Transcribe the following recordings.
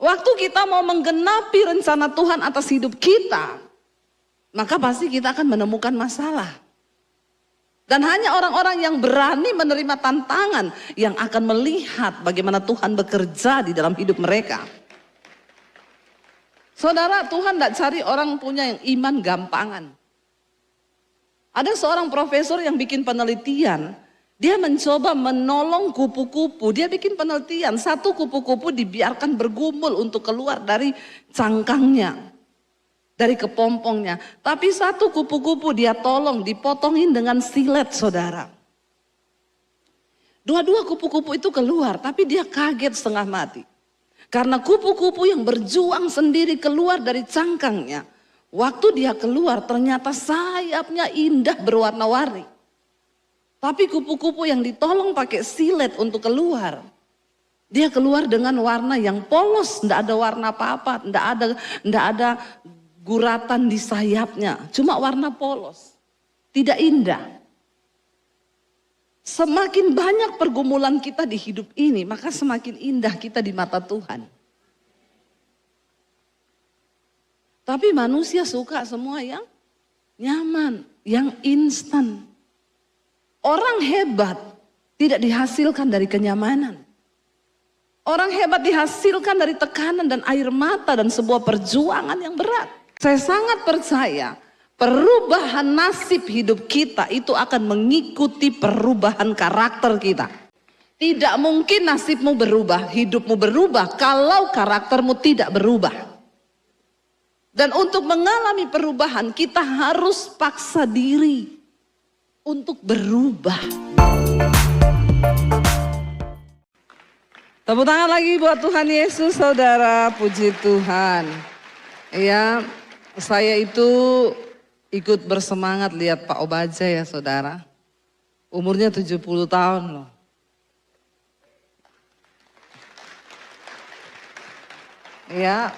Waktu kita mau menggenapi rencana Tuhan atas hidup kita, maka pasti kita akan menemukan masalah. Dan hanya orang-orang yang berani menerima tantangan yang akan melihat bagaimana Tuhan bekerja di dalam hidup mereka. Saudara, Tuhan tidak cari orang punya yang iman gampangan. Ada seorang profesor yang bikin penelitian, dia mencoba menolong kupu-kupu. Dia bikin penelitian, satu kupu-kupu dibiarkan bergumul untuk keluar dari cangkangnya, dari kepompongnya. Tapi satu kupu-kupu dia tolong dipotongin dengan silet, saudara. Dua-dua kupu-kupu itu keluar, tapi dia kaget setengah mati. Karena kupu-kupu yang berjuang sendiri keluar dari cangkangnya. Waktu dia keluar ternyata sayapnya indah berwarna-warni. Tapi kupu-kupu yang ditolong pakai silet untuk keluar, dia keluar dengan warna yang polos, tidak ada warna apa-apa, tidak ada guratan di sayapnya, cuma warna polos, tidak indah. Semakin banyak pergumulan kita di hidup ini, maka semakin indah kita di mata Tuhan. Tapi manusia suka semua yang nyaman, yang instan. Orang hebat tidak dihasilkan dari kenyamanan. Orang hebat dihasilkan dari tekanan dan air mata dan sebuah perjuangan yang berat. Saya sangat percaya perubahan nasib hidup kita itu akan mengikuti perubahan karakter kita. Tidak mungkin nasibmu berubah, hidupmu berubah kalau karaktermu tidak berubah. Dan untuk mengalami perubahan kita harus paksa diri untuk berubah. Tepuk tangan lagi buat Tuhan Yesus, saudara. Puji Tuhan. Ya, saya itu ikut bersemangat lihat Pak Obaja ya, saudara. Umurnya 70 tahun loh. Ya,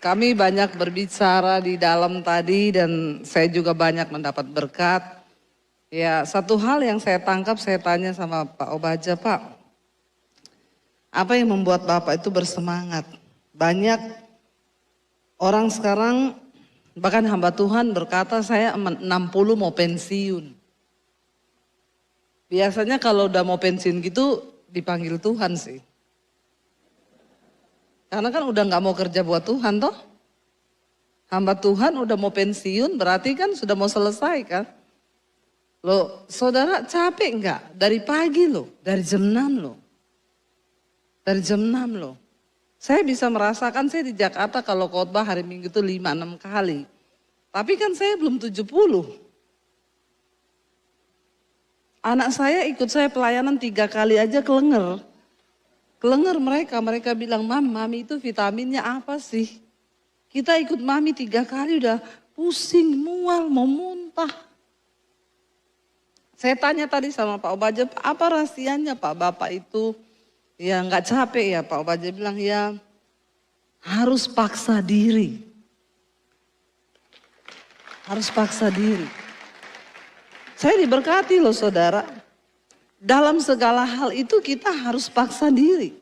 kami banyak berbicara di dalam tadi dan saya juga banyak mendapat berkat. Ya, satu hal yang saya tangkap, saya tanya sama Pak Obaja, Pak, apa yang membuat Bapak itu bersemangat? Banyak orang sekarang, bahkan hamba Tuhan berkata saya 60 mau pensiun. Biasanya kalau udah mau pensiun gitu dipanggil Tuhan sih. Karena kan udah gak mau kerja buat Tuhan toh. Hamba Tuhan udah mau pensiun berarti kan sudah mau selesai kan. Loh saudara capek enggak? Dari pagi loh, dari jam 6 loh. Dari jam 6 loh. Saya bisa merasakan saya di Jakarta kalau khotbah hari Minggu itu 5-6 kali. Tapi kan saya belum 70. Anak saya ikut saya pelayanan 3 kali aja kelenger. Kelenger mereka bilang, Mami itu vitaminnya apa sih? Kita ikut Mami 3 kali udah pusing, mual, mau muntah. Saya tanya tadi sama Pak Obaja, apa rahasianya Pak Bapak itu ya nggak capek ya? Pak Obaja bilang ya harus paksa diri. Harus paksa diri. Saya diberkati loh saudara. Dalam segala hal itu kita harus paksa diri.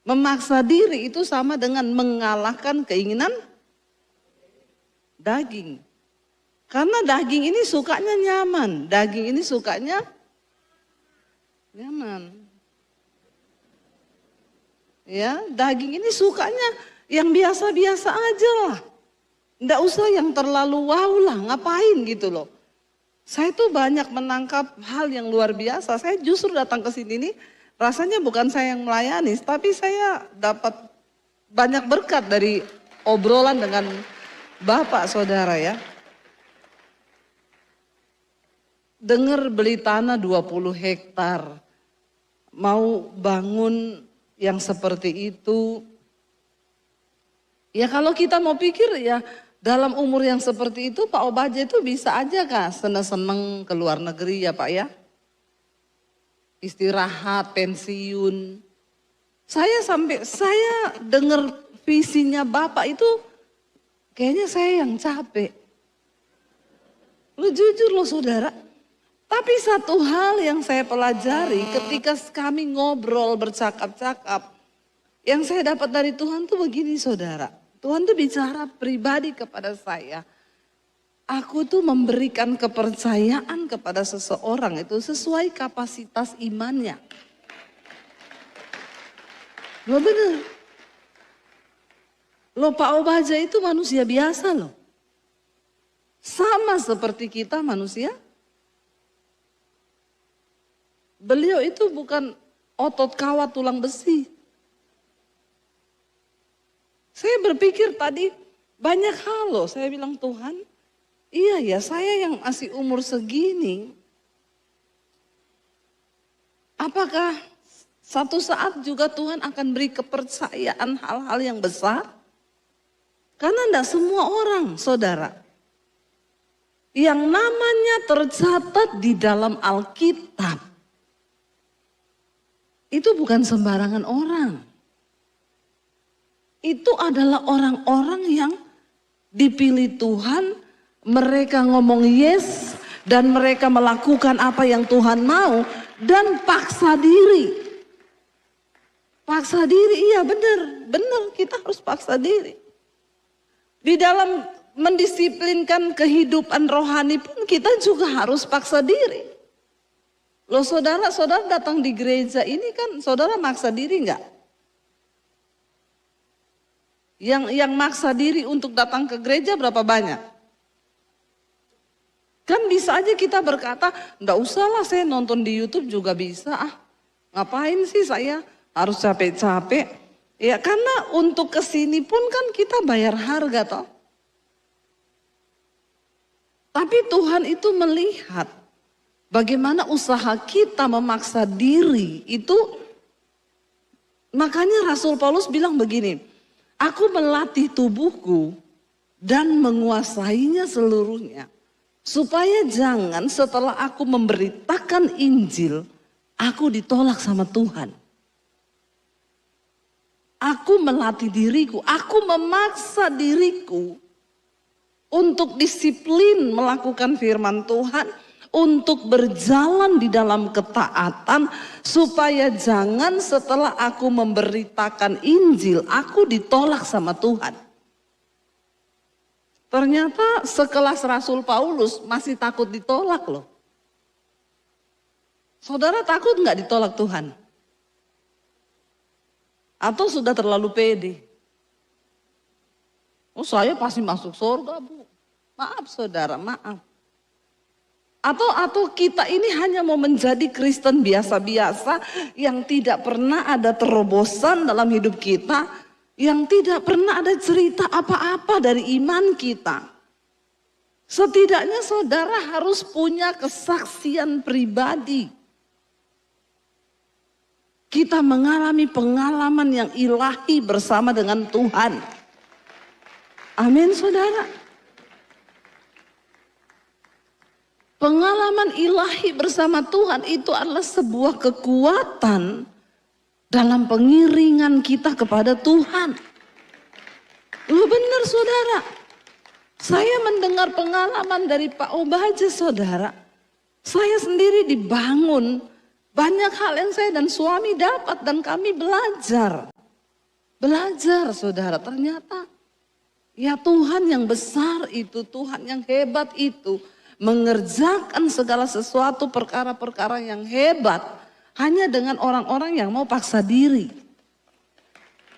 Memaksa diri itu sama dengan mengalahkan keinginan daging. Karena daging ini sukanya nyaman. Daging ini sukanya nyaman. Ya, daging ini sukanya yang biasa-biasa aja lah. Nggak usah yang terlalu wow lah, ngapain gitu loh. Saya tuh banyak menangkap hal yang luar biasa. Saya justru datang ke sini nih, rasanya bukan saya yang melayani, tapi saya dapat banyak berkat dari obrolan dengan Bapak saudara ya. Dengar beli tanah 20 hektar, mau bangun yang seperti itu. Ya kalau kita mau pikir ya, dalam umur yang seperti itu Pak Obaja itu bisa aja kah seneng-seneng ke luar negeri ya Pak ya. Istirahat, pensiun. Saya dengar visinya Bapak itu kayaknya saya yang capek. Lu jujur loh saudara. Tapi satu hal yang saya pelajari ketika kami ngobrol bercakap-cakap. Yang saya dapat dari Tuhan tuh begini saudara. Tuhan tuh bicara pribadi kepada saya. Aku tuh memberikan kepercayaan kepada seseorang itu sesuai kapasitas imannya. Loh bener. Loh Pak Obaja itu manusia biasa loh. Sama seperti kita manusia. Beliau itu bukan otot kawat tulang besi. Saya berpikir tadi banyak hal loh. Saya bilang Tuhan, iya ya saya yang masih umur segini. Apakah satu saat juga Tuhan akan beri kepercayaan hal-hal yang besar? Karena tidak semua orang saudara. Yang namanya tercatat di dalam Alkitab. Itu bukan sembarangan orang. Itu adalah orang-orang yang dipilih Tuhan, mereka ngomong yes dan mereka melakukan apa yang Tuhan mau dan paksa diri. Paksa diri, iya benar kita harus paksa diri. Di dalam mendisiplinkan kehidupan rohani pun kita juga harus paksa diri. Loh saudara datang di gereja ini kan saudara maksa diri enggak? Yang maksa diri untuk datang ke gereja berapa banyak? Kan bisa aja kita berkata, enggak usahlah saya nonton di YouTube juga bisa Ngapain sih saya harus capek-capek? Ya karena untuk kesini pun kan kita bayar harga toh. Tapi Tuhan itu melihat bagaimana usaha kita memaksa diri itu. Makanya Rasul Paulus bilang begini. Aku melatih tubuhku dan menguasainya seluruhnya. Supaya jangan setelah aku memberitakan Injil, aku ditolak sama Tuhan. Aku melatih diriku, aku memaksa diriku untuk disiplin melakukan firman Tuhan. Untuk berjalan di dalam ketaatan supaya jangan setelah aku memberitakan Injil aku ditolak sama Tuhan. Ternyata sekelas Rasul Paulus masih takut ditolak loh. Saudara takut nggak ditolak Tuhan? Atau sudah terlalu pede? Oh saya pasti masuk surga Bu. Maaf saudara, maaf. Atau kita ini hanya mau menjadi Kristen biasa-biasa yang tidak pernah ada terobosan dalam hidup kita, yang tidak pernah ada cerita apa-apa dari iman kita. Setidaknya saudara harus punya kesaksian pribadi. Kita mengalami pengalaman yang ilahi bersama dengan Tuhan. Amin saudara. Pengalaman ilahi bersama Tuhan itu adalah sebuah kekuatan dalam pengiringan kita kepada Tuhan. Loh benar saudara. Saya mendengar pengalaman dari Pak Obaja saudara. Saya sendiri dibangun. Banyak hal yang saya dan suami dapat dan kami belajar. Belajar saudara, ternyata ya Tuhan yang besar itu, Tuhan yang hebat itu. Mengerjakan segala sesuatu perkara-perkara yang hebat hanya dengan orang-orang yang mau paksa diri.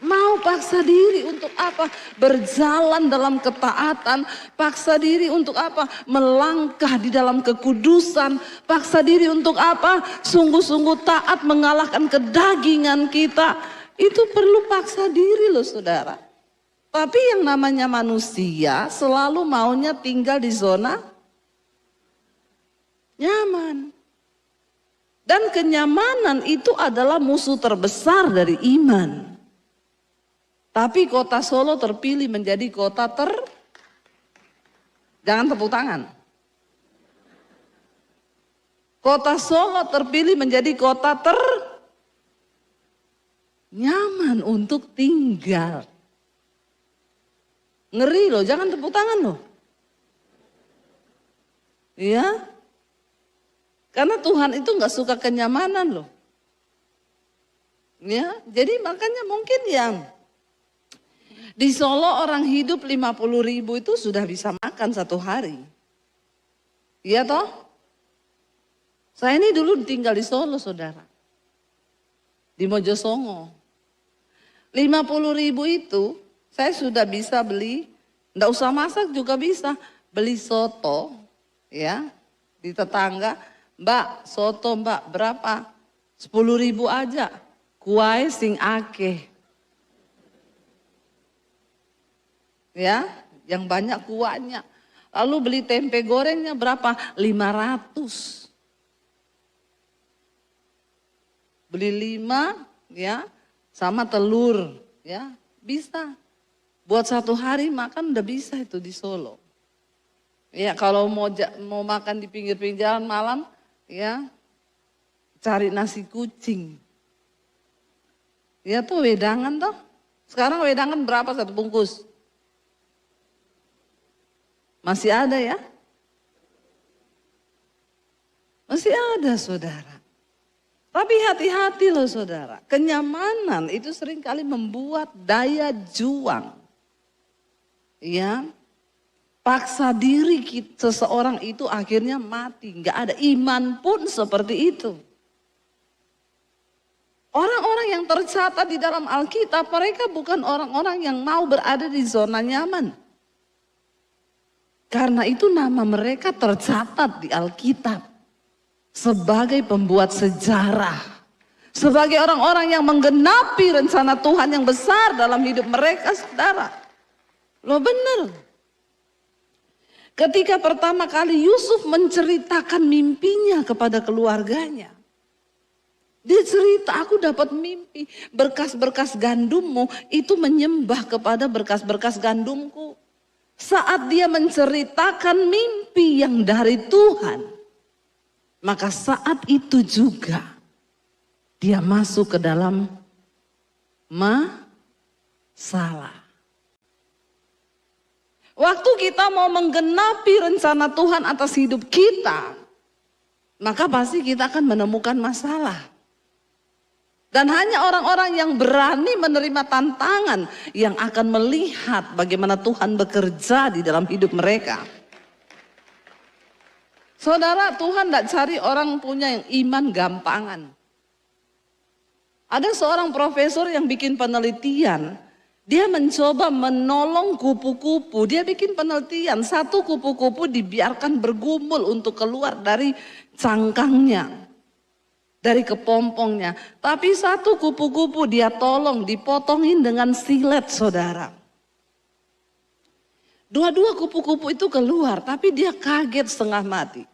Mau paksa diri untuk apa? Berjalan dalam ketaatan. Paksa diri untuk apa? Melangkah di dalam kekudusan. Paksa diri untuk apa? Sungguh-sungguh taat mengalahkan kedagingan kita. Itu perlu paksa diri loh saudara. Tapi yang namanya manusia selalu maunya tinggal di zona nyaman. Dan kenyamanan itu adalah musuh terbesar dari iman. Tapi kota Solo terpilih menjadi kota jangan tepuk tangan. Kota Solo terpilih menjadi kota nyaman untuk tinggal. Ngeri loh, jangan tepuk tangan loh. Iya. Karena Tuhan itu nggak suka kenyamanan loh. Ya, jadi makanya mungkin yang di Solo orang hidup 50.000 itu sudah bisa makan satu hari. Iya toh? Saya ini dulu tinggal di Solo, saudara. Di Mojosongo. 50.000 itu saya sudah bisa beli, enggak usah masak juga bisa. Beli soto, ya, di tetangga. Mbak, soto mbak berapa? 10.000 aja. Kuai sing akeh. Ya, yang banyak kuahnya. Lalu beli tempe gorengnya berapa? 500. Beli 5, ya, sama telur, ya, bisa. Buat satu hari makan udah bisa itu di Solo. Ya, kalau mau makan di pinggir-pinggir jalan malam, ya, cari nasi kucing. Ya tuh wedangan toh. Sekarang wedangan berapa satu bungkus? Masih ada ya? Masih ada saudara. Tapi hati-hati loh saudara. Kenyamanan itu seringkali membuat daya juang. Ya. Paksa diri seseorang itu akhirnya mati. Enggak ada iman pun seperti itu. Orang-orang yang tercatat di dalam Alkitab, mereka bukan orang-orang yang mau berada di zona nyaman. Karena itu nama mereka tercatat di Alkitab sebagai pembuat sejarah. Sebagai orang-orang yang menggenapi rencana Tuhan yang besar dalam hidup mereka, saudara. Loh benar. Ketika pertama kali Yusuf menceritakan mimpinya kepada keluarganya. Dia cerita, aku dapat mimpi, berkas-berkas gandummu itu menyembah kepada berkas-berkas gandumku. Saat dia menceritakan mimpi yang dari Tuhan, maka saat itu juga dia masuk ke dalam masalah. Waktu kita mau menggenapi rencana Tuhan atas hidup kita, maka pasti kita akan menemukan masalah. Dan hanya orang-orang yang berani menerima tantangan yang akan melihat bagaimana Tuhan bekerja di dalam hidup mereka. Saudara, Tuhan tidak cari orang punya yang iman gampangan. Ada seorang profesor yang bikin penelitian. Dia mencoba menolong kupu-kupu. Dia bikin penelitian. Satu kupu-kupu dibiarkan bergumul untuk keluar dari cangkangnya. Dari kepompongnya. Tapi satu kupu-kupu dia tolong dipotongin dengan silet saudara. Dua-dua kupu-kupu itu keluar. Tapi dia kaget setengah mati.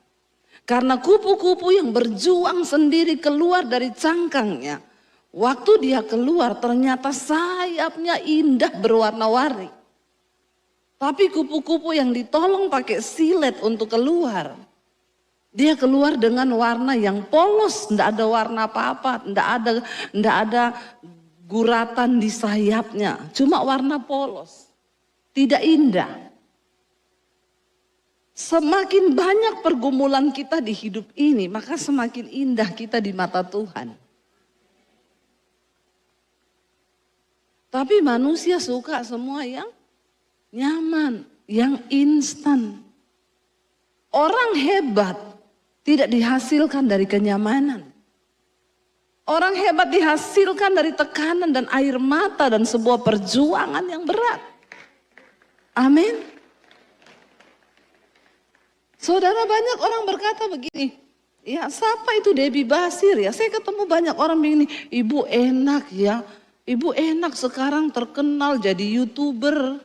Karena kupu-kupu yang berjuang sendiri keluar dari cangkangnya. Waktu dia keluar ternyata sayapnya indah berwarna-warni. Tapi kupu-kupu yang ditolong pakai silet untuk keluar. Dia keluar dengan warna yang polos, tidak ada warna apa-apa, tidak ada guratan di sayapnya, cuma warna polos, tidak indah. Semakin banyak pergumulan kita di hidup ini, maka semakin indah kita di mata Tuhan. Tapi manusia suka semua yang nyaman, yang instan. Orang hebat tidak dihasilkan dari kenyamanan. Orang hebat dihasilkan dari tekanan dan air mata dan sebuah perjuangan yang berat. Amin. Saudara, banyak orang berkata begini, ya siapa itu Debbie Basir ya? Saya ketemu banyak orang begini, ibu enak ya, ibu enak sekarang terkenal jadi YouTuber.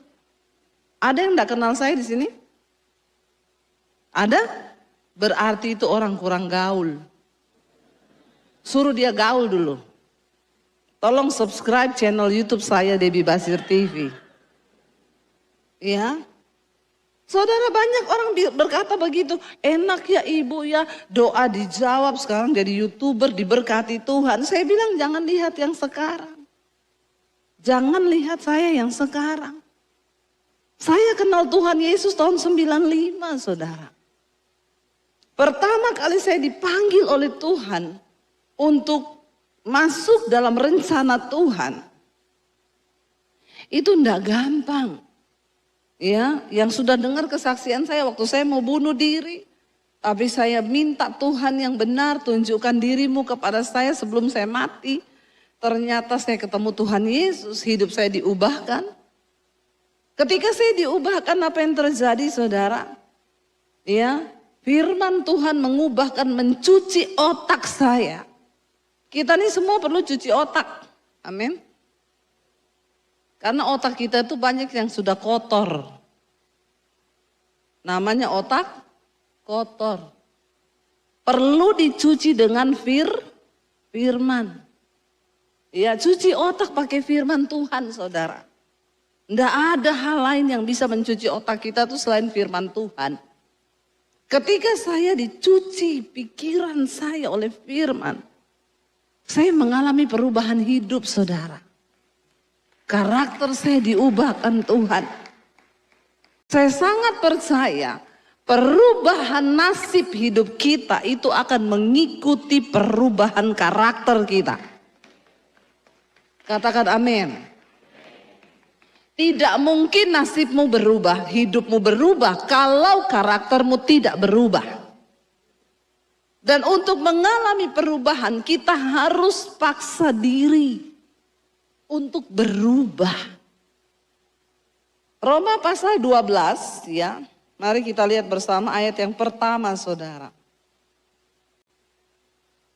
Ada yang enggak kenal saya di sini? Ada? Berarti itu orang kurang gaul. Suruh dia gaul dulu. Tolong subscribe channel YouTube saya Debbie Basir TV. Ya. Saudara, banyak orang berkata begitu. Enak ya ibu ya, doa dijawab, sekarang jadi YouTuber diberkati Tuhan. Saya bilang jangan lihat yang sekarang. Jangan lihat saya yang sekarang. Saya kenal Tuhan Yesus tahun 95 saudara. Pertama kali saya dipanggil oleh Tuhan untuk masuk dalam rencana Tuhan itu enggak gampang. Ya, yang sudah dengar kesaksian saya waktu saya mau bunuh diri, tapi saya minta Tuhan yang benar, tunjukkan dirimu kepada saya sebelum saya mati. Ternyata saya ketemu Tuhan Yesus, hidup saya diubahkan. Ketika saya diubahkan, apa yang terjadi, saudara? Ya, firman Tuhan mengubahkan, mencuci otak saya. Kita ini semua perlu cuci otak. Amin. Karena otak kita itu banyak yang sudah kotor. Namanya otak kotor. Perlu dicuci dengan firman. Ya, cuci otak pakai firman Tuhan, saudara. Tidak ada hal lain yang bisa mencuci otak kita tuh selain firman Tuhan. Ketika saya dicuci pikiran saya oleh firman, saya mengalami perubahan hidup, saudara. Karakter saya diubahkan Tuhan. Saya sangat percaya perubahan nasib hidup kita itu akan mengikuti perubahan karakter kita. Katakan amin. Tidak mungkin nasibmu berubah, hidupmu berubah kalau karaktermu tidak berubah. Dan untuk mengalami perubahan kita harus paksa diri untuk berubah. Roma pasal 12 ya. Mari kita lihat bersama ayat yang pertama, saudara.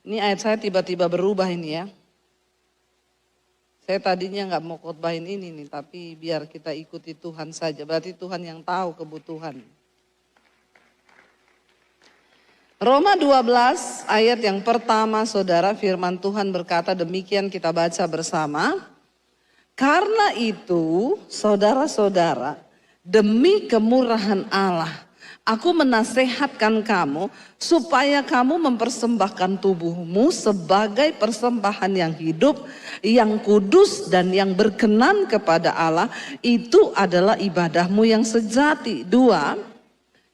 Ini ayat saya tiba-tiba berubah ini ya. Saya tadinya nggak mau khotbahin ini nih, tapi biar kita ikuti Tuhan saja. Berarti Tuhan yang tahu kebutuhan. Roma 12 ayat yang pertama, saudara, firman Tuhan berkata demikian, kita baca bersama. Karena itu, saudara-saudara, demi kemurahan Allah, aku menasehatkan kamu supaya kamu mempersembahkan tubuhmu sebagai persembahan yang hidup, yang kudus dan yang berkenan kepada Allah. Itu adalah ibadahmu yang sejati. 2,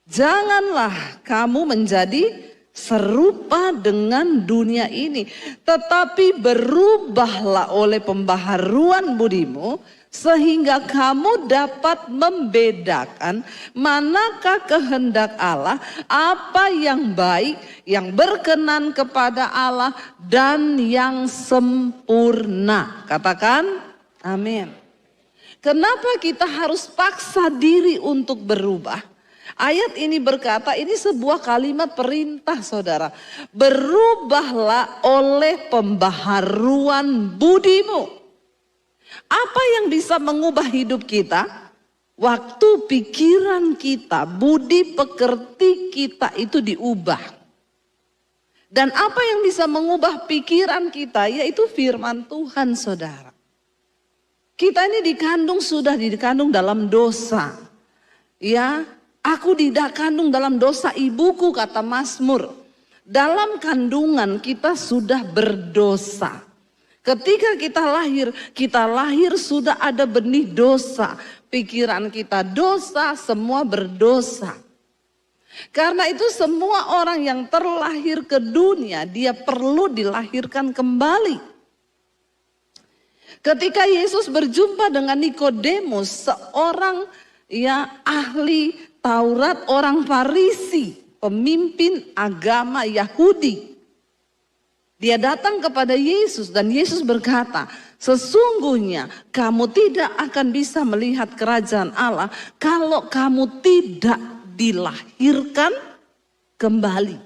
janganlah kamu menjadi serupa dengan dunia ini, tetapi berubahlah oleh pembaharuan budimu, sehingga kamu dapat membedakan manakah kehendak Allah, apa yang baik, yang berkenan kepada Allah, dan yang sempurna. Katakan amin. Kenapa kita harus paksa diri untuk berubah? Ayat ini berkata, ini sebuah kalimat perintah, saudara. Berubahlah oleh pembaharuan budimu. Apa yang bisa mengubah hidup kita? Waktu pikiran kita, budi pekerti kita itu diubah. Dan apa yang bisa mengubah pikiran kita? Yaitu firman Tuhan, saudara. Kita ini sudah dikandung dalam dosa. Ya, aku dikandung dalam dosa ibuku, kata Mazmur. Dalam kandungan kita sudah berdosa. Ketika kita lahir sudah ada benih dosa. Pikiran kita dosa, semua berdosa. Karena itu semua orang yang terlahir ke dunia, dia perlu dilahirkan kembali. Ketika Yesus berjumpa dengan Nikodemus, seorang ahli Taurat, orang Farisi, pemimpin agama Yahudi. Dia datang kepada Yesus dan Yesus berkata, sesungguhnya kamu tidak akan bisa melihat kerajaan Allah kalau kamu tidak dilahirkan kembali.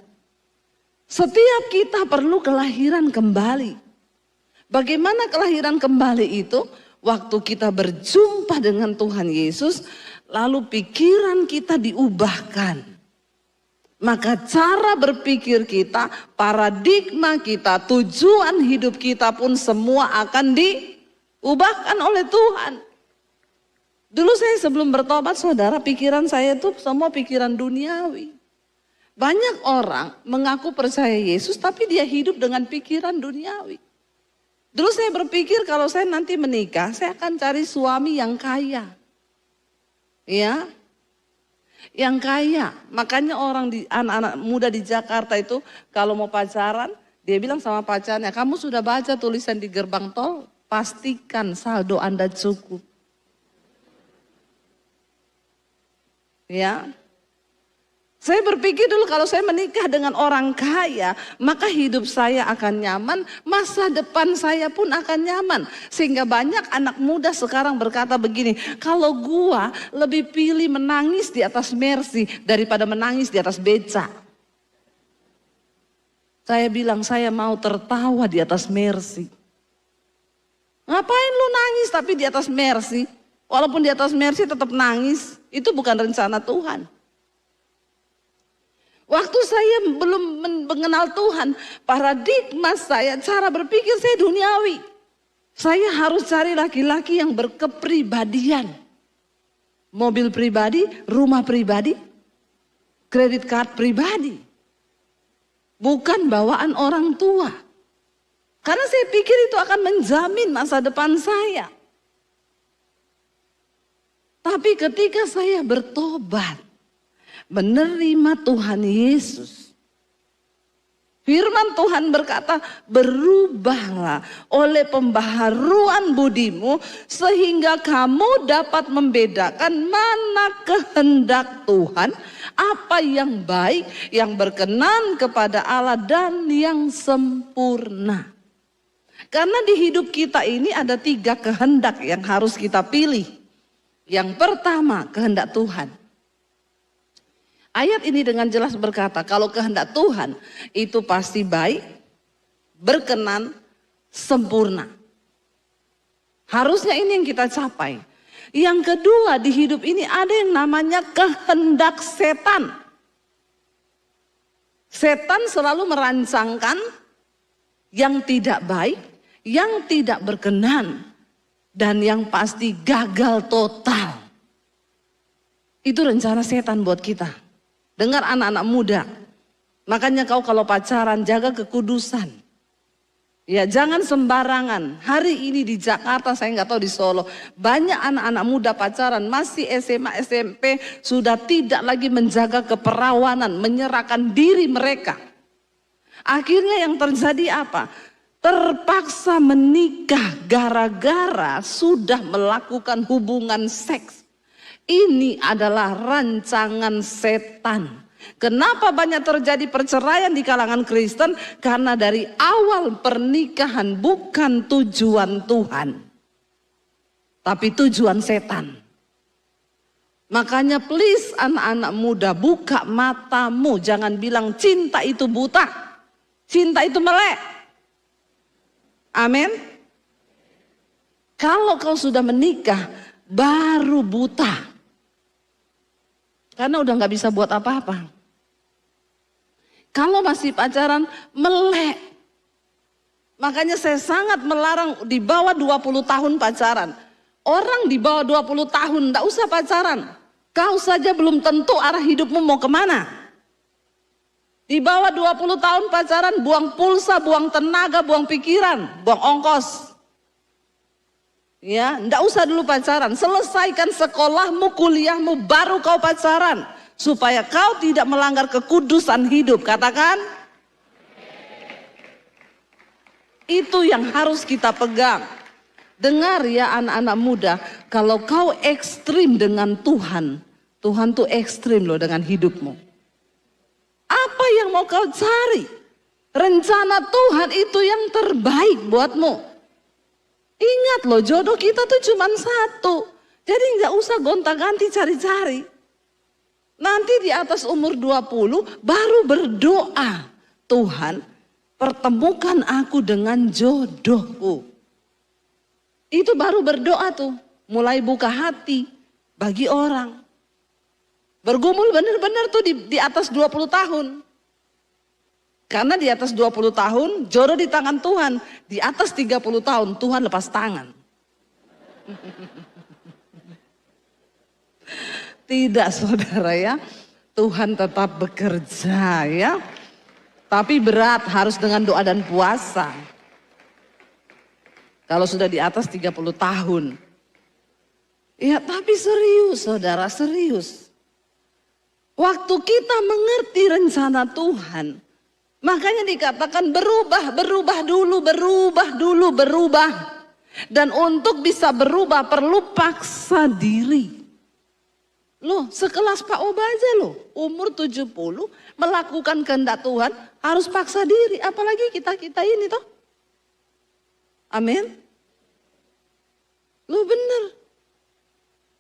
Setiap kita perlu kelahiran kembali. Bagaimana kelahiran kembali itu? Waktu kita berjumpa dengan Tuhan Yesus, lalu pikiran kita diubahkan. Maka cara berpikir kita, paradigma kita, tujuan hidup kita pun semua akan diubahkan oleh Tuhan. Dulu saya sebelum bertobat, saudara, pikiran saya itu semua pikiran duniawi. Banyak orang mengaku percaya Yesus tapi dia hidup dengan pikiran duniawi. Dulu saya berpikir kalau saya nanti menikah, saya akan cari suami yang kaya. Ya, yang kaya. Makanya anak-anak muda di Jakarta itu kalau mau pacaran, Dia bilang sama pacarnya, kamu sudah baca tulisan di gerbang tol? Pastikan saldo Anda cukup. Ya. Saya berpikir dulu kalau saya menikah dengan orang kaya, maka hidup saya akan nyaman, masa depan saya pun akan nyaman. Sehingga banyak anak muda sekarang berkata begini, kalau gua lebih pilih menangis di atas Mercy daripada menangis di atas beca. Saya bilang saya mau tertawa di atas Mercy. Ngapain lu nangis tapi di atas Mercy? Walaupun di atas Mercy tetap nangis, itu bukan rencana Tuhan. Waktu saya belum mengenal Tuhan, paradigma saya, cara berpikir saya duniawi. Saya harus cari laki-laki yang berkepribadian. Mobil pribadi, rumah pribadi, kredit card pribadi. Bukan bawaan orang tua. Karena saya pikir itu akan menjamin masa depan saya. Tapi ketika saya bertobat, menerima Tuhan Yesus, firman Tuhan berkata, berubahlah oleh pembaharuan budimu sehingga kamu dapat membedakan mana kehendak Tuhan, apa yang baik, yang berkenan kepada Allah dan yang sempurna. Karena di hidup kita ini ada 3 kehendak yang harus kita pilih. Yang pertama, kehendak Tuhan. Ayat ini dengan jelas berkata, kalau kehendak Tuhan itu pasti baik, berkenan, sempurna. Harusnya ini yang kita capai. Yang kedua, di hidup ini ada yang namanya kehendak setan. Setan selalu merancangkan yang tidak baik, yang tidak berkenan, dan yang pasti gagal total. Itu rencana setan buat kita. Dengar anak-anak muda, makanya kau kalau pacaran jaga kekudusan. Ya jangan sembarangan. Hari ini di Jakarta, saya nggak tahu di Solo, banyak anak-anak muda pacaran masih SMA, SMP sudah tidak lagi menjaga keperawanan, menyerahkan diri mereka. Akhirnya yang terjadi apa? Terpaksa menikah gara-gara sudah melakukan hubungan seks. Ini adalah rancangan setan. Kenapa banyak terjadi perceraian di kalangan Kristen? Karena dari awal pernikahan bukan tujuan Tuhan, tapi tujuan setan. Makanya please anak-anak muda, buka matamu. Jangan bilang cinta itu buta, cinta itu melek. Amin. Kalau kau sudah menikah baru buta. Karena udah gak bisa buat apa-apa. Kalau masih pacaran, melek. Makanya saya sangat melarang di bawah 20 tahun pacaran. Orang di bawah 20 tahun gak usah pacaran. Kau saja belum tentu arah hidupmu mau kemana. Di bawah 20 tahun pacaran, buang pulsa, buang tenaga, buang pikiran, buang ongkos. Ya, ndak usah dulu pacaran. Selesaikan sekolahmu, kuliahmu, baru kau pacaran. Supaya kau tidak melanggar kekudusan hidup. Katakan. Itu yang harus kita pegang. Dengar ya anak-anak muda. Kalau kau ekstrim dengan Tuhan. Tuhan tuh ekstrim loh dengan hidupmu. Apa yang mau kau cari? Rencana Tuhan itu yang terbaik buatmu. Ingat loh, jodoh kita tuh cuma satu. Jadi nggak usah gonta-ganti cari-cari. Nanti di atas umur 20 baru berdoa. Tuhan, pertemukan aku dengan jodohku. Itu baru berdoa tuh. Mulai buka hati bagi orang. Bergumul benar-benar tuh di atas 20 tahun. Karena di atas 20 tahun jodoh di tangan Tuhan. Di atas 30 tahun Tuhan lepas tangan. Tidak saudara ya. Tuhan tetap bekerja ya. Tapi berat, harus dengan doa dan puasa. Kalau sudah di atas 30 tahun. Ya tapi serius saudara, serius. Waktu kita mengerti rencana Tuhan. Makanya dikatakan berubah, berubah dulu, berubah dulu, berubah. Dan untuk bisa berubah perlu paksa diri. Loh, sekelas Pak Obaja loh, umur 70, melakukan kehendak Tuhan, harus paksa diri. Apalagi kita-kita ini toh. Amin. Loh bener.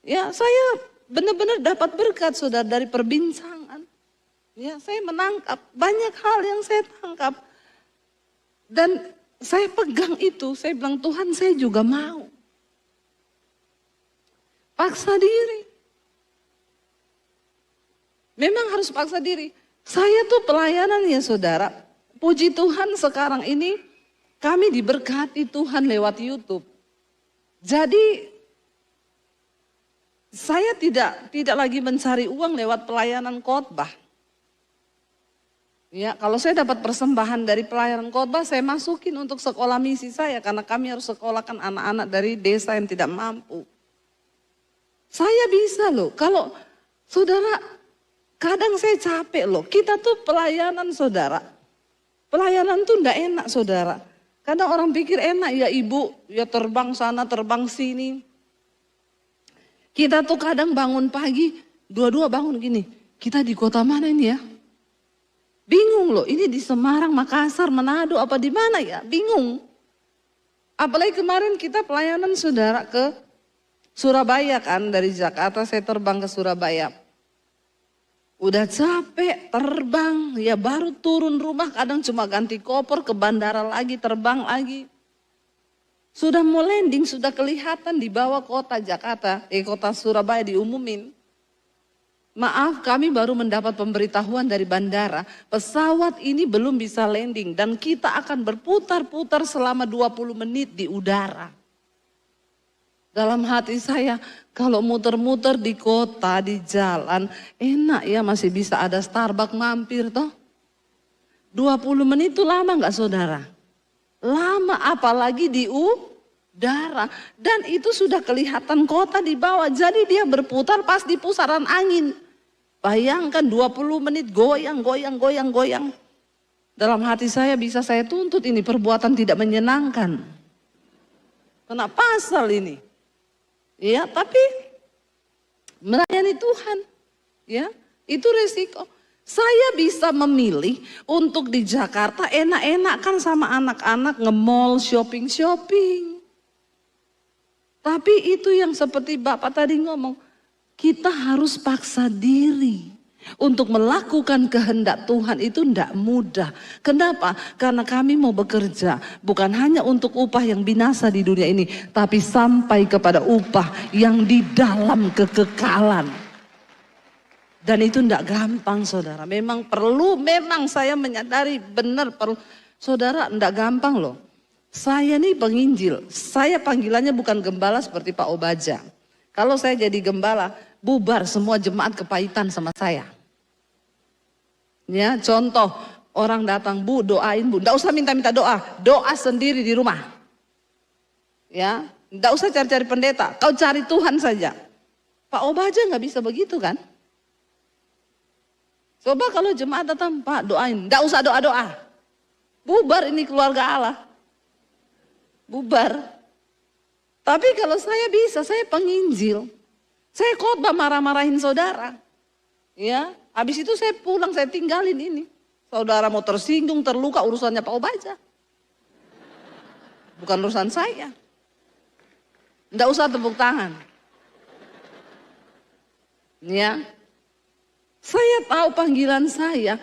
Ya, saya benar-benar dapat berkat saudara dari perbincangan. Ya, saya menangkap banyak hal yang saya tangkap. Dan saya pegang itu, saya bilang Tuhan saya juga mau. Paksa diri. Memang harus paksa diri. Saya tuh pelayanan ya saudara. Puji Tuhan sekarang ini kami diberkati Tuhan lewat YouTube. Jadi saya tidak lagi mencari uang lewat pelayanan khotbah. Ya, kalau saya dapat persembahan dari pelayanan khotbah, saya masukin untuk sekolah misi saya karena kami harus sekolahkan anak-anak dari desa yang tidak mampu. Saya bisa loh, kalau saudara, kadang saya capek loh. Kita tuh pelayanan saudara, pelayanan tuh enggak enak saudara. Kadang orang pikir enak ya ibu, ya terbang sana terbang sini. Kita tuh kadang bangun pagi, dua-dua bangun gini, kita di kota mana ini ya? Bingung loh, ini di Semarang, Makassar, Manado, apa di mana ya? Bingung. Apalagi kemarin kita pelayanan saudara ke Surabaya kan, dari Jakarta saya terbang ke Surabaya. Udah capek terbang, ya baru turun rumah kadang cuma ganti koper ke bandara lagi, terbang lagi. Sudah mau landing, sudah kelihatan di bawah kota Jakarta, kota Surabaya diumumin. Maaf, kami baru mendapat pemberitahuan dari bandara, pesawat ini belum bisa landing dan kita akan berputar-putar selama 20 menit di udara. Dalam hati saya, kalau muter-muter di kota, di jalan, enak ya masih bisa ada Starbucks mampir toh. 20 menit itu lama nggak saudara? Lama, apalagi di udara. Dan itu sudah kelihatan kota di bawah, jadi dia berputar pas di pusaran angin. Bayangkan 20 menit goyang. Dalam hati saya bisa saya tuntut ini perbuatan tidak menyenangkan. Kena pasal ini. Ya, tapi melayani Tuhan. Ya, itu resiko. Saya bisa memilih untuk di Jakarta enak-enakan sama anak-anak nge-mall, shopping. Tapi itu yang seperti Bapak tadi ngomong. Kita harus paksa diri untuk melakukan kehendak Tuhan itu tidak mudah. Kenapa? Karena kami mau bekerja bukan hanya untuk upah yang binasa di dunia ini, tapi sampai kepada upah yang di dalam kekekalan. Dan itu tidak gampang saudara. Memang saya menyadari benar perlu. Saudara tidak gampang loh. Saya nih penginjil, saya panggilannya bukan gembala seperti Pak Obaja. Kalau saya jadi gembala, bubar semua jemaat kepahitan sama saya. Ya, contoh orang datang, Bu doain Bu, enggak usah minta-minta doa, doa sendiri di rumah. Ya, enggak usah cari-cari pendeta, kau cari Tuhan saja. Pak Obaja nggak bisa begitu kan? Coba kalau jemaat datang, Pak doain, enggak usah doa-doa. Bubar ini keluarga Allah. Bubar. Tapi kalau saya bisa, saya penginjil. Saya khotbah marah-marahin saudara. Ya, habis itu saya pulang, saya tinggalin ini. Saudara mau tersinggung, terluka, urusannya Pak Obaja. Bukan urusan saya. Nggak usah tepuk tangan. Ya. Saya tahu panggilan saya.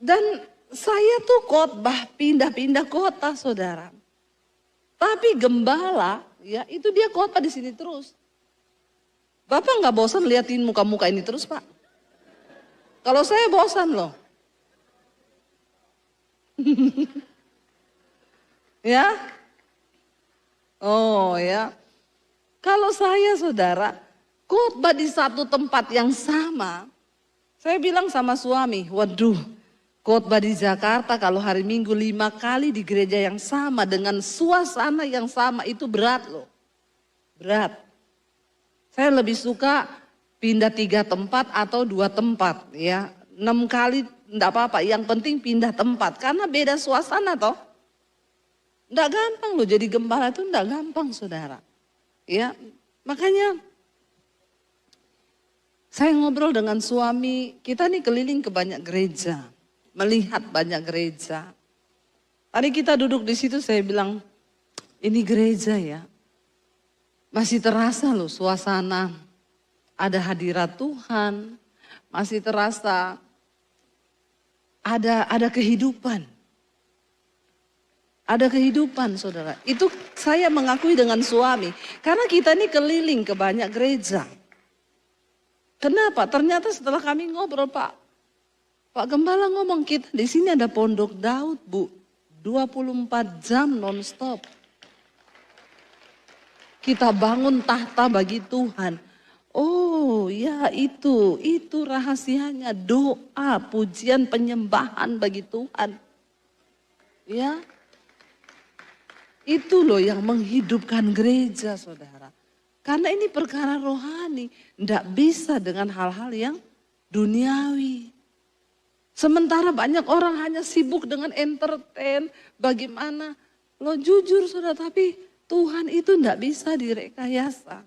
Dan saya tuh khotbah pindah-pindah kota, saudara. Tapi gembala, ya itu dia khotbah di sini terus. Bapak nggak bosan liatin muka-muka ini terus Pak? Kalau saya bosan loh. Ya? Oh ya. Kalau saya saudara, khotbah di satu tempat yang sama. Saya bilang sama suami, waduh. Khotbah di Jakarta kalau hari Minggu 5 kali di gereja yang sama dengan suasana yang sama itu berat loh. Berat. Saya lebih suka pindah 3 tempat atau 2 tempat ya. 6 kali enggak apa-apa, yang penting pindah tempat. Karena beda suasana toh. Enggak gampang loh jadi gembala itu, enggak gampang saudara. Ya, makanya saya ngobrol dengan suami, kita nih keliling ke banyak gereja. Melihat banyak gereja. Tadi kita duduk di situ saya bilang, ini gereja ya. Masih terasa loh suasana. Ada hadirat Tuhan. Masih terasa ada kehidupan. Ada kehidupan saudara. Itu saya mengakui dengan suami. Karena kita ini keliling ke banyak gereja. Kenapa? Ternyata setelah kami ngobrol Pak Gembala ngomong kita di sini ada pondok Daud Bu. 24 jam non-stop. Kita bangun tahta bagi Tuhan. Oh ya itu rahasianya doa, pujian, penyembahan bagi Tuhan. Ya. Itu loh yang menghidupkan gereja saudara. Karena ini perkara rohani. Tidak bisa dengan hal-hal yang duniawi. Sementara banyak orang hanya sibuk dengan entertain. Bagaimana? Lo jujur saudara, tapi Tuhan itu tidak bisa direkayasa.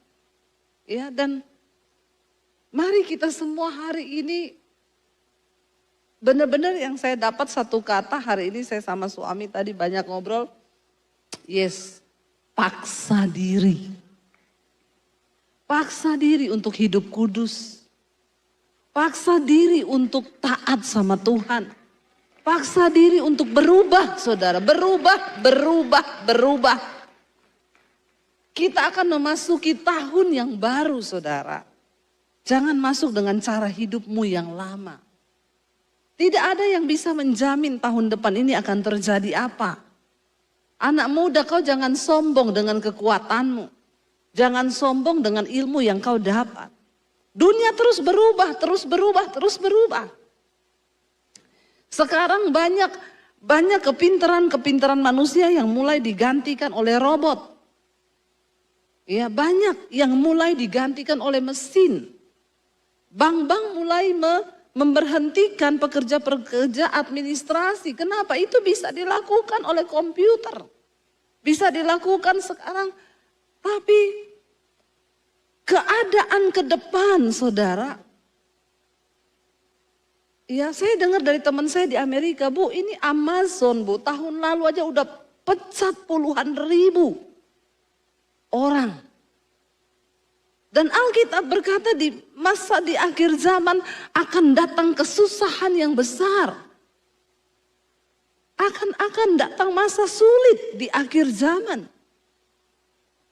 Ya, dan mari kita semua hari ini. Benar-benar yang saya dapat satu kata hari ini saya sama suami tadi banyak ngobrol. Yes, paksa diri. Paksa diri untuk hidup kudus. Paksa diri untuk taat sama Tuhan. Paksa diri untuk berubah saudara. Berubah. Kita akan memasuki tahun yang baru saudara. Jangan masuk dengan cara hidupmu yang lama. Tidak ada yang bisa menjamin tahun depan ini akan terjadi apa. Anak muda kau jangan sombong dengan kekuatanmu. Jangan sombong dengan ilmu yang kau dapat. Dunia terus berubah. Sekarang banyak kepintaran manusia yang mulai digantikan oleh robot. Ya, banyak yang mulai digantikan oleh mesin. Bank-bank mulai memberhentikan pekerja-pekerja administrasi. Kenapa? Itu bisa dilakukan oleh komputer. Bisa dilakukan sekarang. Tapi keadaan ke depan saudara. Ya, saya dengar dari teman saya di Amerika, Bu, ini Amazon, Bu, tahun lalu aja udah pecat puluhan ribu orang. Dan Alkitab berkata di masa di akhir zaman akan datang kesusahan yang besar. Akan datang masa sulit di akhir zaman.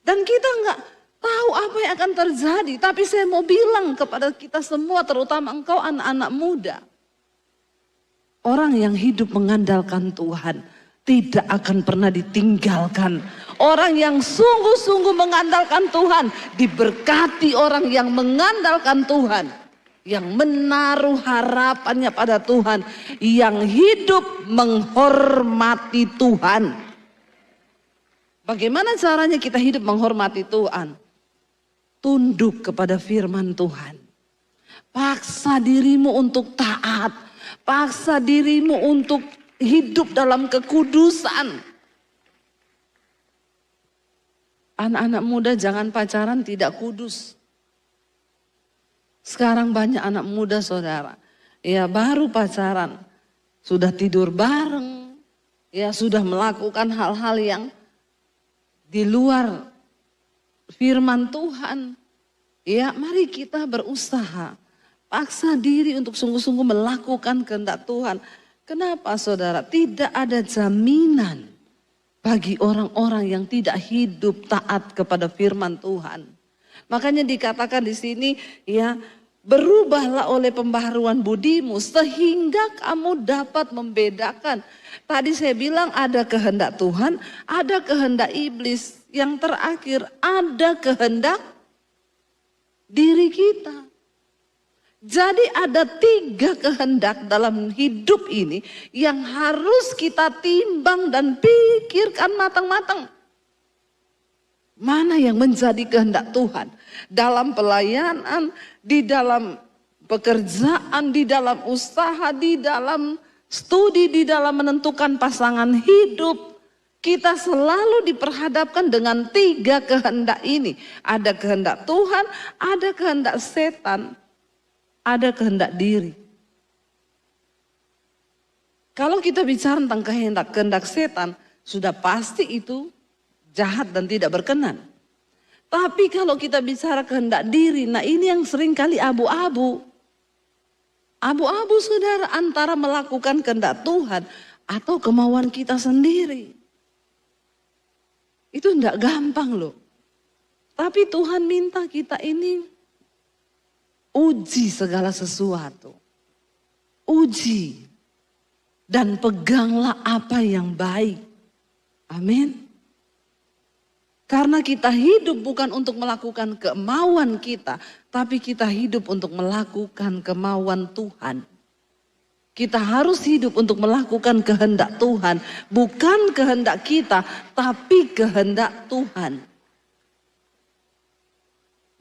Dan kita nggak tahu apa yang akan terjadi. Tapi saya mau bilang kepada kita semua, terutama engkau anak-anak muda. Orang yang hidup mengandalkan Tuhan tidak akan pernah ditinggalkan. Orang yang sungguh-sungguh mengandalkan Tuhan diberkati orang yang mengandalkan Tuhan. Yang menaruh harapannya pada Tuhan. Yang hidup menghormati Tuhan. Bagaimana caranya kita hidup menghormati Tuhan? Tunduk kepada firman Tuhan. Paksa dirimu untuk taat. Paksa dirimu untuk hidup dalam kekudusan. Anak-anak muda jangan pacaran tidak kudus. Sekarang banyak anak muda saudara. Ya baru pacaran. Sudah tidur bareng. Ya sudah melakukan hal-hal yang di luar firman Tuhan. Ya mari kita berusaha. Paksa diri untuk sungguh-sungguh melakukan kehendak Tuhan. Kenapa saudara? Tidak ada jaminan bagi orang-orang yang tidak hidup taat kepada firman Tuhan. Makanya dikatakan di sini ya, berubahlah oleh pembaharuan budimu sehingga kamu dapat membedakan. Tadi saya bilang ada kehendak Tuhan, ada kehendak iblis. Yang terakhir ada kehendak diri kita. Jadi ada 3 kehendak dalam hidup ini yang harus kita timbang dan pikirkan matang-matang. Mana yang menjadi kehendak Tuhan dalam pelayanan, di dalam pekerjaan, di dalam usaha, di dalam studi, di dalam menentukan pasangan hidup. Kita selalu diperhadapkan dengan 3 kehendak ini. Ada kehendak Tuhan, ada kehendak setan, ada kehendak diri. Kalau kita bicara tentang kehendak setan, sudah pasti itu jahat dan tidak berkenan. Tapi kalau kita bicara kehendak diri, nah ini yang sering kali abu-abu. Abu-abu saudara, antara melakukan kehendak Tuhan atau kemauan kita sendiri. Itu enggak gampang loh. Tapi Tuhan minta kita ini uji segala sesuatu. Uji. Dan peganglah apa yang baik. Amin. Karena kita hidup bukan untuk melakukan kemauan kita, tapi kita hidup untuk melakukan kemauan Tuhan. Kita harus hidup untuk melakukan kehendak Tuhan, bukan kehendak kita, tapi kehendak Tuhan.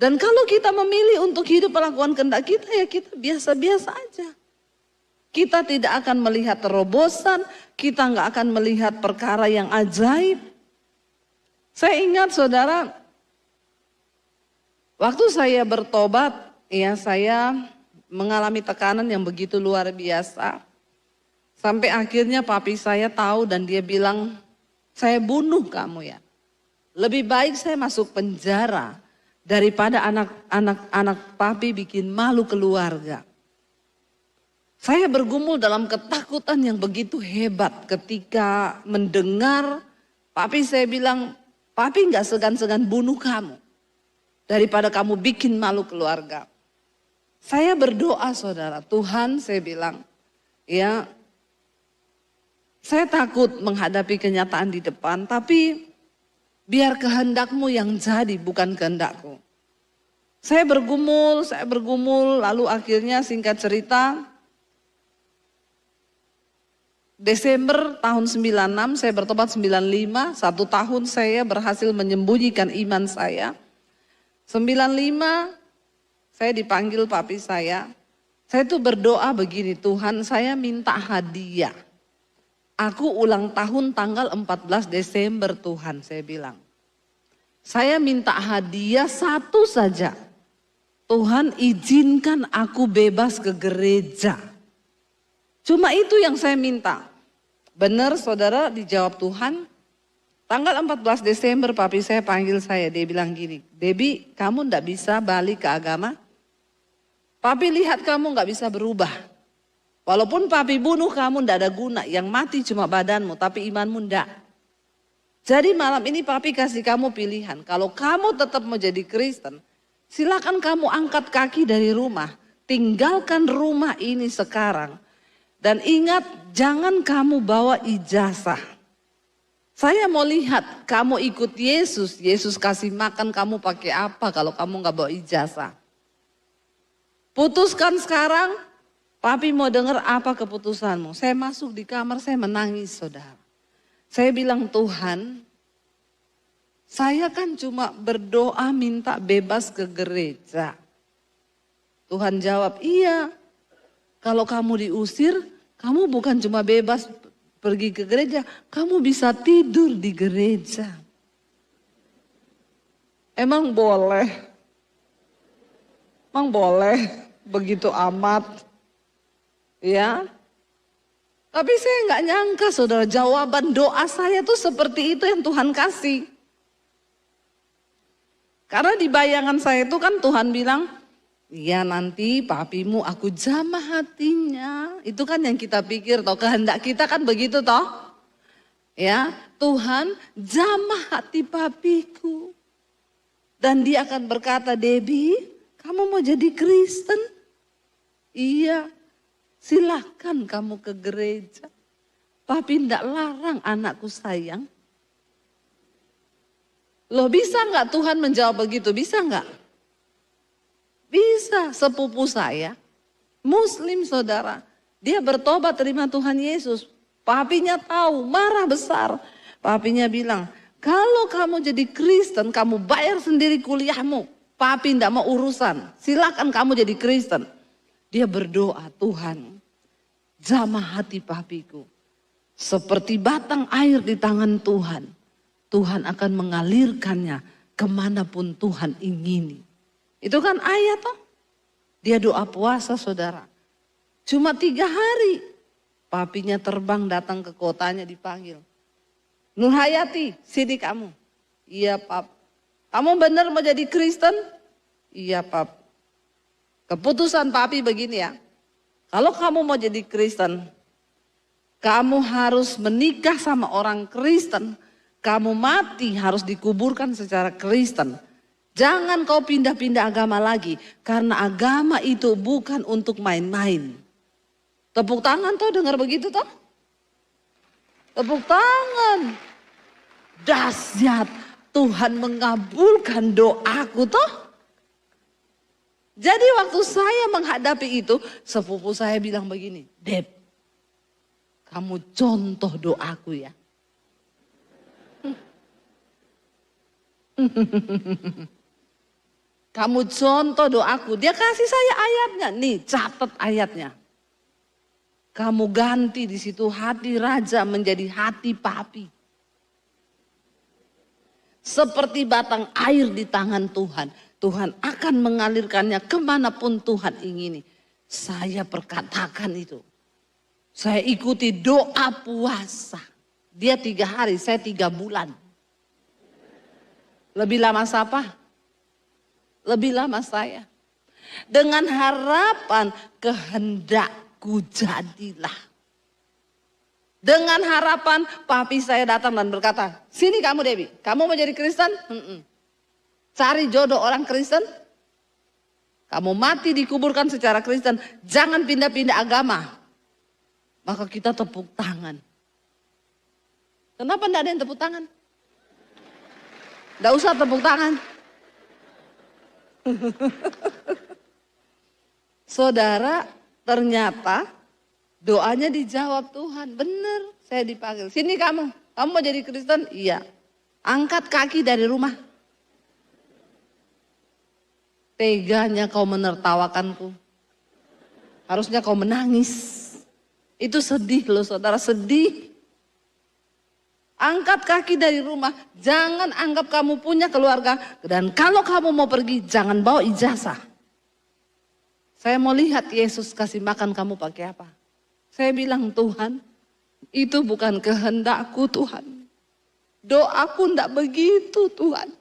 Dan kalau kita memilih untuk hidup melakukan kehendak kita, ya kita biasa-biasa aja. Kita tidak akan melihat terobosan, kita nggak akan melihat perkara yang ajaib. Saya ingat saudara, waktu saya bertobat, ya saya mengalami tekanan yang begitu luar biasa. Sampai akhirnya papi saya tahu dan dia bilang, saya bunuh kamu ya. Lebih baik saya masuk penjara daripada anak papi bikin malu keluarga. Saya bergumul dalam ketakutan yang begitu hebat ketika mendengar papi saya bilang, papi nggak segan-segan bunuh kamu daripada kamu bikin malu keluarga. Saya berdoa saudara, Tuhan saya bilang, ya saya takut menghadapi kenyataan di depan, tapi biar kehendakmu yang jadi bukan kehendakku. Saya bergumul, lalu akhirnya singkat cerita, Desember tahun 96, saya bertobat 95, 1 tahun saya berhasil menyembunyikan iman saya. 95, saya dipanggil papi saya tuh berdoa begini, Tuhan saya minta hadiah. Aku ulang tahun tanggal 14 Desember Tuhan, saya bilang. Saya minta hadiah 1 saja. Tuhan izinkan aku bebas ke gereja. Cuma itu yang saya minta. Benar saudara, dijawab Tuhan. Tanggal 14 Desember papi saya panggil saya, dia bilang gini, Debbie kamu ndak bisa balik ke agama. Papi lihat kamu nggak bisa berubah. Walaupun papi bunuh kamu ndak ada guna, yang mati cuma badanmu tapi imanmu ndak. Jadi malam ini papi kasih kamu pilihan, kalau kamu tetap mau jadi Kristen, silakan kamu angkat kaki dari rumah, tinggalkan rumah ini sekarang. Dan ingat, jangan kamu bawa ijazah. Saya mau lihat kamu ikut Yesus, Yesus kasih makan kamu pakai apa kalau kamu nggak bawa ijazah. Putuskan sekarang, papi mau dengar apa keputusanmu. Saya masuk di kamar, saya menangis saudara. Saya bilang Tuhan, saya kan cuma berdoa minta bebas ke gereja. Tuhan jawab, iya. Kalau kamu diusir, kamu bukan cuma bebas pergi ke gereja, kamu bisa tidur di gereja. Emang boleh? Emang boleh begitu amat? Ya. Tapi saya nggak nyangka saudara, jawaban doa saya tuh seperti itu yang Tuhan kasih. Karena di bayangan saya itu kan Tuhan bilang, ya nanti papimu aku jamah hatinya. Itu kan yang kita pikir toh, kehendak kita kan begitu toh. Ya, Tuhan jamah hati papiku. Dan dia akan berkata, Debbie kamu mau jadi Kristen? Iya, silahkan kamu ke gereja. Papi ndak larang anakku sayang. Loh bisa nggak Tuhan menjawab begitu? Bisa nggak? Bisa. Sepupu saya, Muslim saudara, dia bertobat terima Tuhan Yesus. Papinya tahu, marah besar. Papinya bilang, kalau kamu jadi Kristen, kamu bayar sendiri kuliahmu. Papi ndak mau urusan, silakan kamu jadi Kristen. Dia berdoa, Tuhan, jamah hati papiku. Seperti batang air di tangan Tuhan. Tuhan akan mengalirkannya kemanapun Tuhan ingini. Itu kan ayat toh. Dia doa puasa saudara. Cuma 3 hari. Papinya terbang datang ke kotanya dipanggil. Nur Hayati, sini kamu. Iya pap. Kamu benar mau jadi Kristen? Iya pap. Keputusan papi begini ya. Kalau kamu mau jadi Kristen, kamu harus menikah sama orang Kristen. Kamu mati harus dikuburkan secara Kristen. Jangan kau pindah-pindah agama lagi. Karena agama itu bukan untuk main-main. Tepuk tangan toh dengar begitu toh? Tepuk tangan. Dahsyat. Tuhan mengabulkan doaku toh. Jadi waktu saya menghadapi itu, sepupu saya bilang begini, Deb, kamu contoh doaku ya. Kamu contoh doaku. Dia kasih saya ayatnya. Nih catat ayatnya. Kamu ganti di situ hati raja menjadi hati papi. Seperti batang air di tangan Tuhan. Tuhan akan mengalirkannya kemanapun Tuhan ingini. Saya perkatakan itu. Saya ikuti doa puasa. Dia 3 hari, saya 3 bulan. Lebih lama siapa? Lebih lama saya. Dengan harapan kehendakku jadilah. Dengan harapan papi saya datang dan berkata, sini kamu Debbie, kamu mau jadi Kristen? Cari jodoh orang Kristen. Kamu mati dikuburkan secara Kristen, jangan pindah-pindah agama. Maka kita tepuk tangan. Kenapa enggak ada yang tepuk tangan? Enggak usah tepuk tangan. Saudara, ternyata doanya dijawab Tuhan. Benar, saya dipanggil. Sini kamu mau jadi Kristen? Iya. Angkat kaki dari rumah. Teganya kau menertawakanku. Harusnya kau menangis. Itu sedih loh saudara, sedih. Angkat kaki dari rumah, jangan anggap kamu punya keluarga. Dan kalau kamu mau pergi, jangan bawa ijazah. Saya mau lihat Yesus kasih makan kamu pakai apa. Saya bilang, Tuhan, itu bukan kehendakku Tuhan. Doaku enggak begitu Tuhan.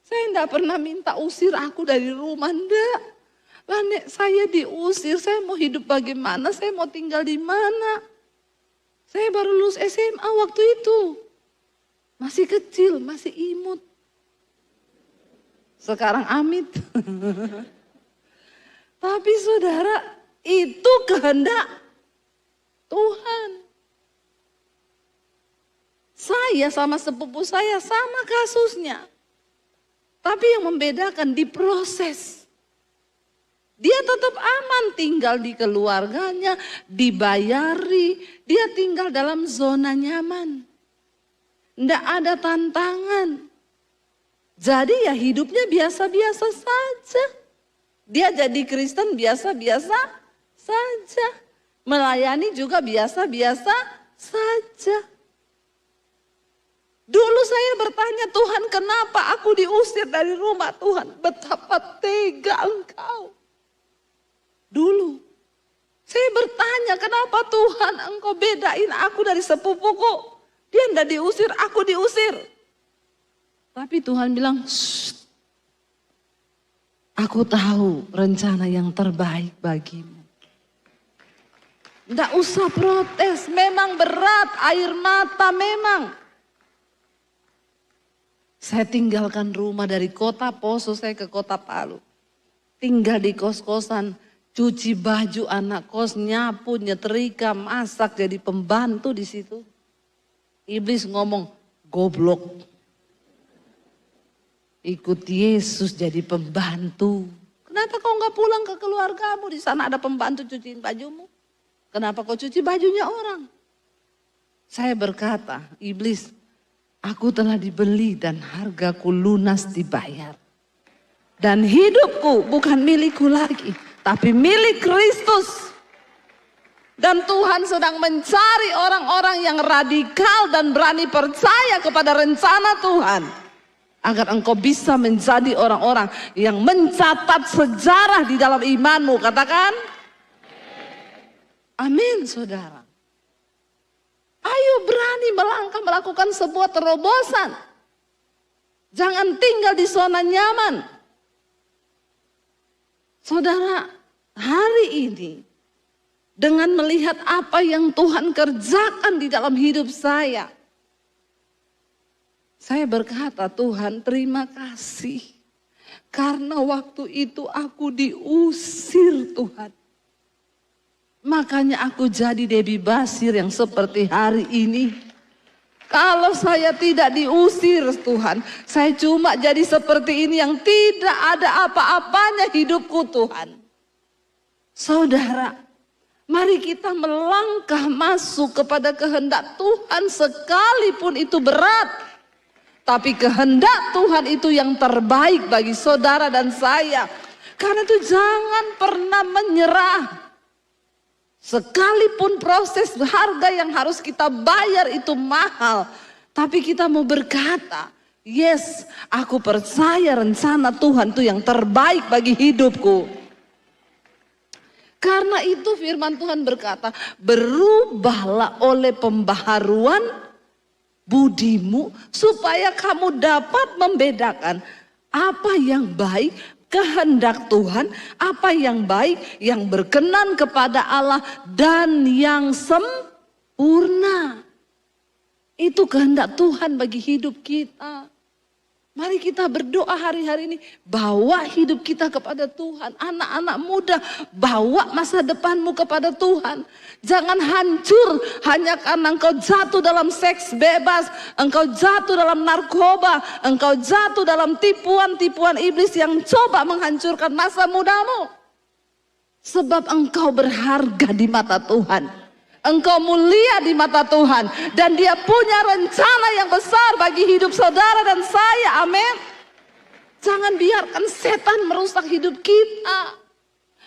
Saya enggak pernah minta usir aku dari rumah, enggak. Lah nek saya diusir, saya mau hidup bagaimana, saya mau tinggal di mana. Saya baru lulus SMA waktu itu. Masih kecil, masih imut. Sekarang amit. Tapi saudara, itu kehendak Tuhan. Saya sama sepupu saya sama kasusnya. Tapi yang membedakan di proses. Dia tetap aman tinggal di keluarganya, dibayari, dia tinggal dalam zona nyaman. Tidak ada tantangan. Jadi ya hidupnya biasa-biasa saja. Dia jadi Kristen biasa-biasa saja. Melayani juga biasa-biasa saja. Dulu saya bertanya, Tuhan kenapa aku diusir dari rumah Tuhan? Betapa tega Engkau. Dulu saya bertanya, kenapa Tuhan Engkau bedain aku dari sepupuku? Dia enggak diusir, aku diusir. Tapi Tuhan bilang, aku tahu rencana yang terbaik bagimu. Enggak usah protes, memang berat, air mata memang. Saya tinggalkan rumah dari kota Poso, saya ke kota Palu. Tinggal di kos-kosan. Cuci baju anak kos, nyapu, nyetrika, masak, jadi pembantu di situ. Iblis ngomong, goblok. Ikut Yesus jadi pembantu. Kenapa kau nggak pulang ke keluargamu? Di sana ada pembantu cuciin bajumu. Kenapa kau cuci bajunya orang? Saya berkata, iblis, aku telah dibeli dan hargaku lunas dibayar. Dan hidupku bukan milikku lagi. tapi milik Kristus. Dan Tuhan sedang mencari orang-orang yang radikal dan berani percaya kepada rencana Tuhan. Agar engkau bisa menjadi orang-orang yang mencatat sejarah di dalam imanmu. Katakan amin, saudara. Ayo berani melangkah melakukan sebuah terobosan. Jangan tinggal di zona nyaman. Saudara, hari ini dengan melihat apa yang Tuhan kerjakan di dalam hidup saya berkata, Tuhan terima kasih. Karena waktu itu aku diusir Tuhan. Makanya aku jadi Debbie Basir yang seperti hari ini. Kalau saya tidak diusir Tuhan, saya cuma jadi seperti ini yang tidak ada apa-apanya hidupku Tuhan. Saudara, mari kita melangkah masuk kepada kehendak Tuhan sekalipun itu berat. Tapi kehendak Tuhan itu yang terbaik bagi saudara dan saya. Karena itu jangan pernah menyerah. Sekalipun proses harga yang harus kita bayar itu mahal. Tapi kita mau berkata, yes, aku percaya rencana Tuhan itu yang terbaik bagi hidupku. Karena itu firman Tuhan berkata, berubahlah oleh pembaharuan budimu supaya kamu dapat membedakan apa yang baik, kehendak Tuhan, apa yang baik, yang berkenan kepada Allah dan yang sempurna. Itu kehendak Tuhan bagi hidup kita. Mari kita berdoa hari-hari ini, bawa hidup kita kepada Tuhan. Anak-anak muda, bawa masa depanmu kepada Tuhan. Jangan hancur hanya karena engkau jatuh dalam seks bebas, engkau jatuh dalam narkoba, engkau jatuh dalam tipuan-tipuan iblis yang coba menghancurkan masa mudamu. Sebab engkau berharga di mata Tuhan. Engkau mulia di mata Tuhan. Dan dia punya rencana yang besar bagi hidup saudara dan saya. Amin. Jangan biarkan setan merusak hidup kita.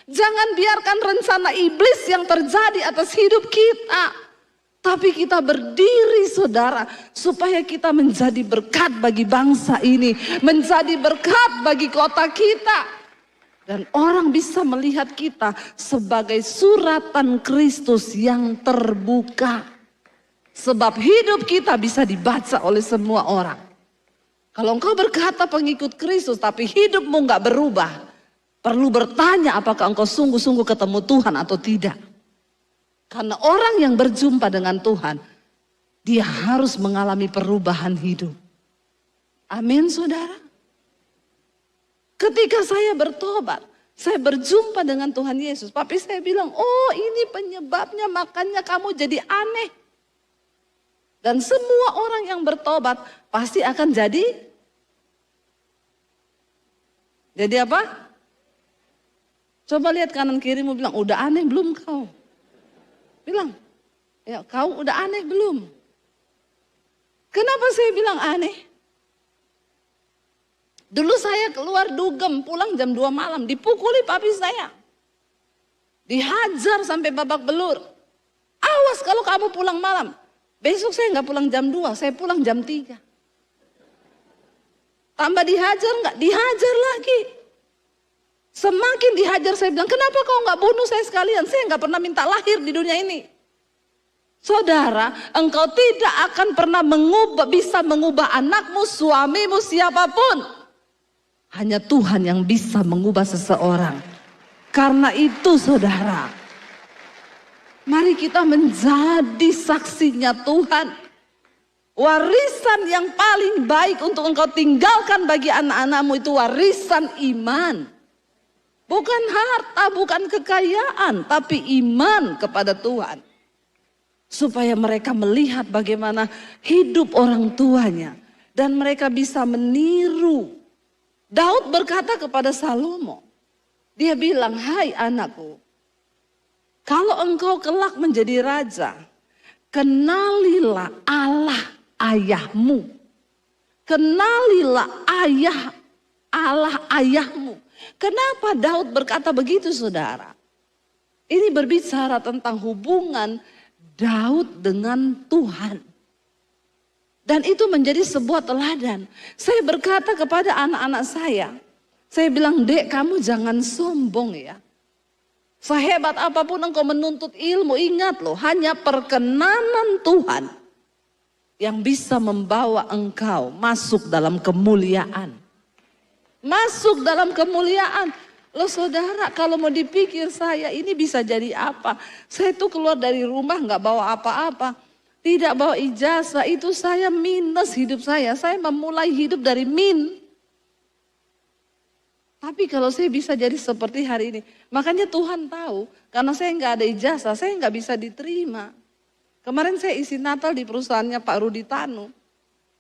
Jangan biarkan rencana iblis yang terjadi atas hidup kita. Tapi kita berdiri saudara. Supaya kita menjadi berkat bagi bangsa ini. Menjadi berkat bagi kota kita. Dan orang bisa melihat kita sebagai suratan Kristus yang terbuka. Sebab hidup kita bisa dibaca oleh semua orang. Kalau engkau berkata pengikut Kristus tapi hidupmu gak berubah. Perlu bertanya apakah engkau sungguh-sungguh ketemu Tuhan atau tidak. Karena orang yang berjumpa dengan Tuhan, dia harus mengalami perubahan hidup. Amin saudara. Ketika saya bertobat, saya berjumpa dengan Tuhan Yesus. Tapi saya bilang, oh ini penyebabnya makanya kamu jadi aneh. Dan semua orang yang bertobat pasti akan jadi apa? Coba lihat kanan kirimu bilang, udah aneh belum kau? Bilang, ya kau udah aneh belum? Kenapa saya bilang aneh? Dulu saya keluar dugem, pulang jam 2 malam, dipukuli papi saya. Dihajar sampai babak belur. Awas kalau kamu pulang malam. Besok saya nggak pulang jam 2, saya pulang jam 3. Tambah dihajar nggak? Dihajar lagi. Semakin dihajar saya bilang, kenapa kau nggak bunuh saya sekalian? Saya nggak pernah minta lahir di dunia ini. Saudara, engkau tidak akan pernah bisa mengubah anakmu, suamimu, siapapun. Hanya Tuhan yang bisa mengubah seseorang. Karena itu saudara, mari kita menjadi saksinya Tuhan. Warisan yang paling baik untuk engkau tinggalkan bagi anak-anakmu itu warisan iman. Bukan harta, bukan kekayaan, tapi iman kepada Tuhan. Supaya mereka melihat bagaimana hidup orang tuanya. Dan mereka bisa meniru. Daud berkata kepada Salomo, dia bilang, hai anakku, kalau engkau kelak menjadi raja, kenalilah Allah ayahmu. Kenalilah Allah ayahmu. Kenapa Daud berkata begitu saudara? Ini berbicara tentang hubungan Daud dengan Tuhan. Dan itu menjadi sebuah teladan. Saya berkata kepada anak-anak saya bilang, Dek, kamu jangan sombong ya. Sehebat apapun engkau menuntut ilmu, ingat loh, hanya perkenanan Tuhan yang bisa membawa engkau masuk dalam kemuliaan. Masuk dalam kemuliaan. Loh saudara, kalau mau dipikir saya ini bisa jadi apa? Saya tuh keluar dari rumah gak bawa apa-apa. Tidak bawa ijazah, itu saya minus hidup saya. Saya memulai hidup dari min. Tapi kalau saya bisa jadi seperti hari ini. Makanya Tuhan tahu, karena saya gak ada ijazah, saya gak bisa diterima. Kemarin saya isi Natal di perusahaannya Pak Rudi Tanu.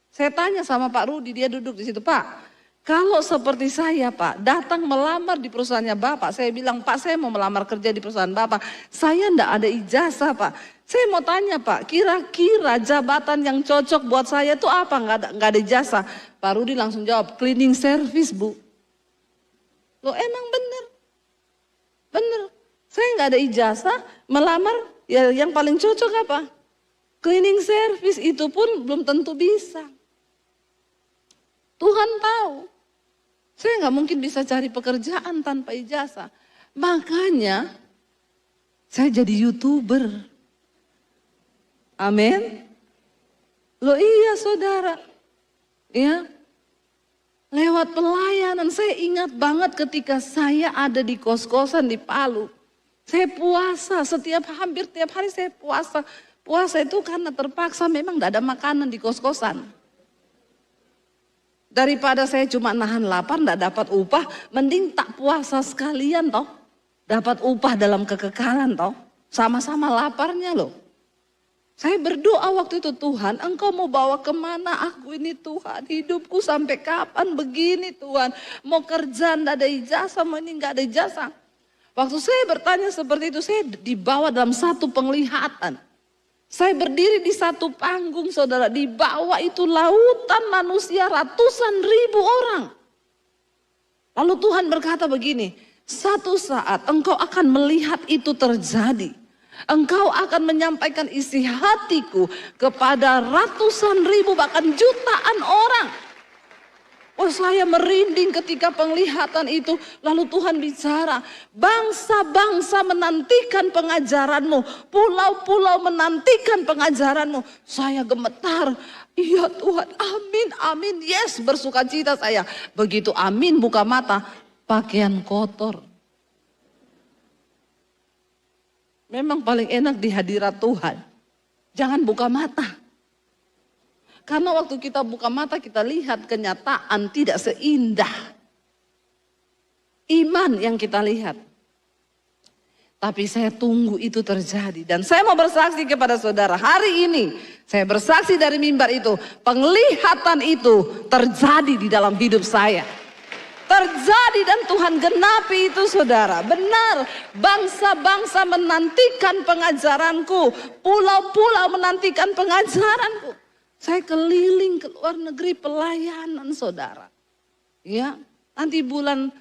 Saya tanya sama Pak Rudi, dia duduk di situ, Pak. Kalau seperti saya Pak, datang melamar di perusahaannya Bapak. Saya bilang, Pak, saya mau melamar kerja di perusahaan Bapak. Saya enggak ada ijazah Pak. Saya mau tanya Pak, kira-kira jabatan yang cocok buat saya itu apa? Enggak ada ijazah. Pak Rudi langsung jawab, cleaning service Bu. Loh emang bener. Bener. Saya enggak ada ijazah, melamar ya yang paling cocok apa? Cleaning service, itu pun belum tentu bisa. Tuhan tahu. Saya nggak mungkin bisa cari pekerjaan tanpa ijazah. Makanya saya jadi YouTuber. Amin. Loh iya saudara. Ya. Lewat pelayanan saya ingat banget ketika saya ada di kos-kosan di Palu. Saya puasa hampir tiap hari saya puasa. Puasa itu karena terpaksa memang tidak ada makanan di kos-kosan. Daripada saya cuma nahan lapar, tidak dapat upah, mending tak puasa sekalian toh. Dapat upah dalam kekekalan toh. Sama-sama laparnya loh. Saya berdoa waktu itu, Tuhan engkau mau bawa kemana aku ini Tuhan. Hidupku sampai kapan begini Tuhan. Mau kerja tidak ada ijazah, mau ini nggak ada ijazah. Waktu saya bertanya seperti itu, saya dibawa dalam satu penglihatan. Saya berdiri di satu panggung saudara, di bawah itu lautan manusia ratusan ribu orang. Lalu Tuhan berkata begini, satu saat engkau akan melihat itu terjadi. Engkau akan menyampaikan isi hatiku kepada ratusan ribu bahkan jutaan orang. Oh saya merinding ketika penglihatan itu. Lalu Tuhan bicara, bangsa-bangsa menantikan pengajaranmu. Pulau-pulau menantikan pengajaranmu. Saya gemetar, iya Tuhan, amin, amin. Yes, bersuka cita saya. Begitu amin buka mata, pakaian kotor. Memang paling enak di hadirat Tuhan. Jangan buka mata. Karena waktu kita buka mata kita lihat kenyataan tidak seindah iman yang kita lihat. Tapi saya tunggu itu terjadi. Dan saya mau bersaksi kepada saudara hari ini. Saya bersaksi dari mimbar itu. Penglihatan itu terjadi di dalam hidup saya. Terjadi dan Tuhan genapi itu saudara. Benar, bangsa-bangsa menantikan pengajaranku. Pulau-pulau menantikan pengajaranku. Saya keliling ke luar negeri pelayanan saudara. Ya, nanti bulan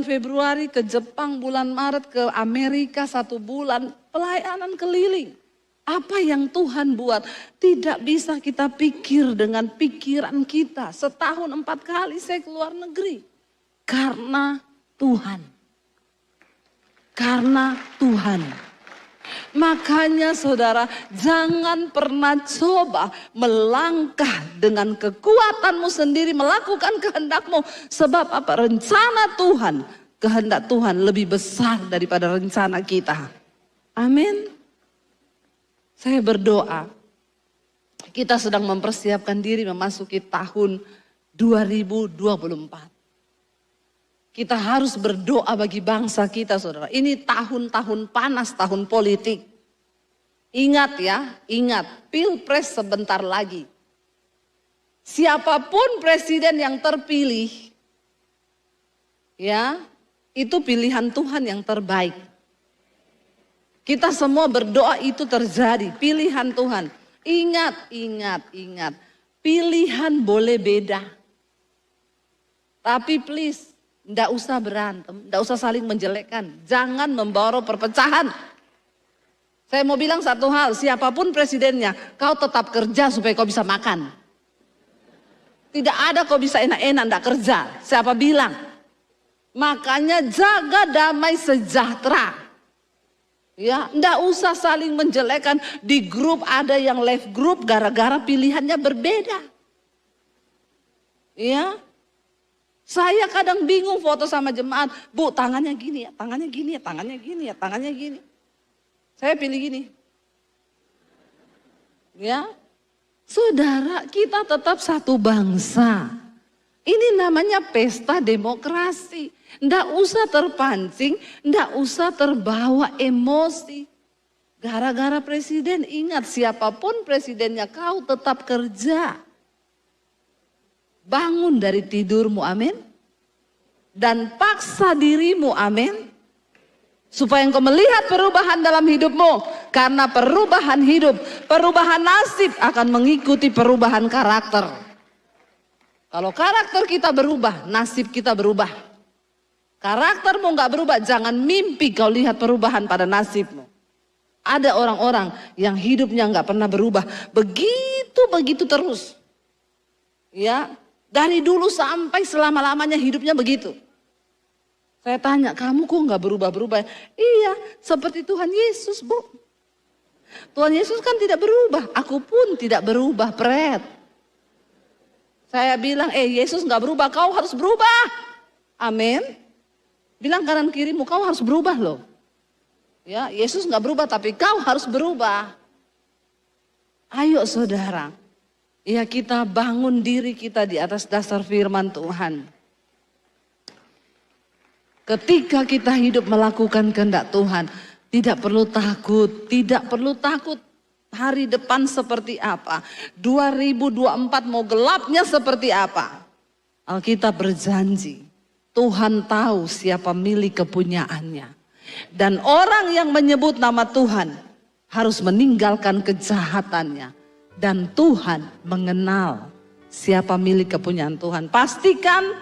Februari ke Jepang, bulan Maret ke Amerika 1 bulan. Pelayanan keliling. Apa yang Tuhan buat tidak bisa kita pikir dengan pikiran kita. Setahun 4 kali saya ke luar negeri. Karena Tuhan. Karena Tuhan. Makanya saudara jangan pernah coba melangkah dengan kekuatanmu sendiri melakukan kehendakmu. Sebab apa? Rencana Tuhan, kehendak Tuhan lebih besar daripada rencana kita. Amin. Saya berdoa kita sedang mempersiapkan diri memasuki tahun 2024. Kita harus berdoa bagi bangsa kita saudara. Ini tahun-tahun panas, tahun politik. Ingat ya, ingat pilpres sebentar lagi. Siapapun presiden yang terpilih, ya itu pilihan Tuhan yang terbaik. Kita semua berdoa itu terjadi, pilihan Tuhan. Ingat, ingat, ingat. Pilihan boleh beda. Tapi please, Nggak usah berantem, nggak usah saling menjelekkan. Jangan membawa perpecahan. Saya mau bilang satu hal, siapapun presidennya, kau tetap kerja supaya kau bisa makan. Tidak ada kau bisa enak-enak nggak kerja. Siapa bilang? Makanya jaga damai sejahtera. Ya, nggak usah saling menjelekkan. Di grup ada yang left group gara-gara pilihannya berbeda. Ya. Saya kadang bingung foto sama jemaat, Bu tangannya gini ya, tangannya gini ya, tangannya gini ya, tangannya gini. Saya pilih gini. Ya, saudara kita tetap satu bangsa. Ini namanya pesta demokrasi. Nggak usah terpancing, nggak usah terbawa emosi. Gara-gara presiden, ingat siapapun presidennya kau tetap kerja. Bangun dari tidurmu, amin. Dan paksa dirimu, amin. Supaya engkau melihat perubahan dalam hidupmu. Karena perubahan hidup, perubahan nasib akan mengikuti perubahan karakter. Kalau karakter kita berubah, nasib kita berubah. Karaktermu gak berubah, jangan mimpi kau lihat perubahan pada nasibmu. Ada orang-orang yang hidupnya gak pernah berubah. Begitu terus. Ya. Dari dulu sampai selama-lamanya hidupnya begitu. Saya tanya, kamu kok nggak berubah-berubah? Iya, seperti Tuhan Yesus, Bu. Tuhan Yesus kan tidak berubah, aku pun tidak berubah, Pret. Saya bilang, Yesus nggak berubah, kau harus berubah. Amin. Bilang kanan kirimu, kau harus berubah loh. Ya, Yesus nggak berubah, tapi kau harus berubah. Ayo saudara. Ya kita bangun diri kita di atas dasar firman Tuhan. Ketika kita hidup melakukan kehendak Tuhan, tidak perlu takut hari depan seperti apa. 2024 mau gelapnya seperti apa. Alkitab berjanji, Tuhan tahu siapa milik kepunyaannya. Dan orang yang menyebut nama Tuhan harus meninggalkan kejahatannya. Dan Tuhan mengenal siapa milik kepunyaan Tuhan. Pastikan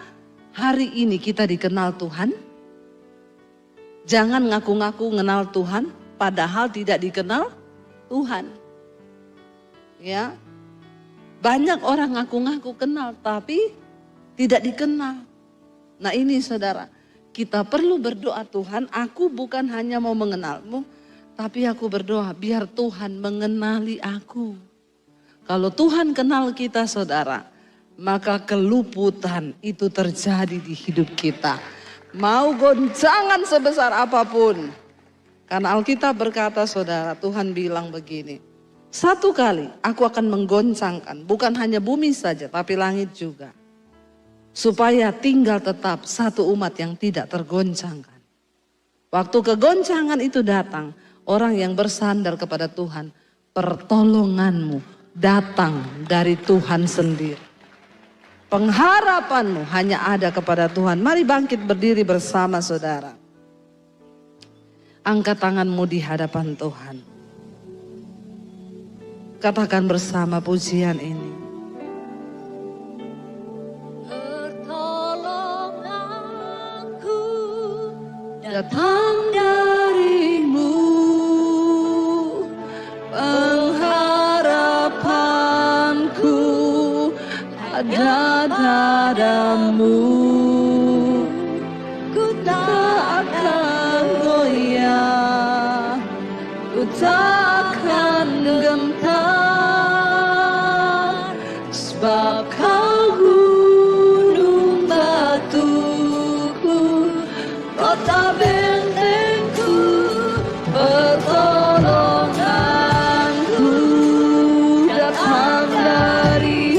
hari ini kita dikenal Tuhan. Jangan ngaku-ngaku mengenal Tuhan padahal tidak dikenal Tuhan. Ya. Banyak orang ngaku-ngaku kenal tapi tidak dikenal. Nah ini saudara, kita perlu berdoa, Tuhan, aku bukan hanya mau mengenalmu, tapi aku berdoa biar Tuhan mengenali aku. Kalau Tuhan kenal kita saudara, maka keluputan itu terjadi di hidup kita. Mau goncangan sebesar apapun. Karena Alkitab berkata saudara, Tuhan bilang begini. Satu kali aku akan menggoncangkan, bukan hanya bumi saja tapi langit juga. Supaya tinggal tetap satu umat yang tidak tergoncangkan. Waktu kegoncangan itu datang, orang yang bersandar kepada Tuhan, pertolonganmu datang dari Tuhan sendiri. Pengharapanmu hanya ada kepada Tuhan. Mari bangkit berdiri bersama saudara. Angkat tanganmu di hadapan Tuhan. Katakan bersama pujian ini. Pertolonganku datang darimu. Ada dadamu, ku tak akan goyah, ku tak akan gentar, sebab kau gunung batuku, kota bentengku, pertolonganku datang dari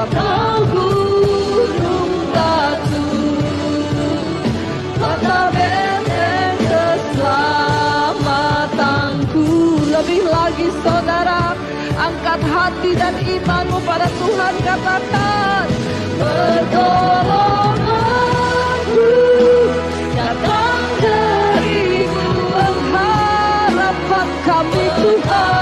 kau hati dan imanmu pada Tuhan, katakan pertolonganku datang darimu, pengharapan kami Tuhan.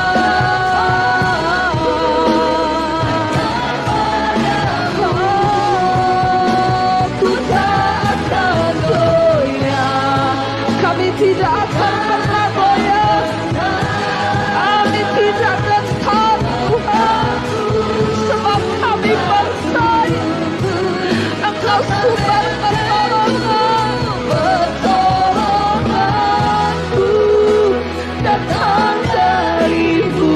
Ku tak akan goyah, kami tidak akan pernah goyah, kami tidak gentar Tuhan, sebab kami percaya Engkau sumber pertolongan. Pertolonganku datang darimu,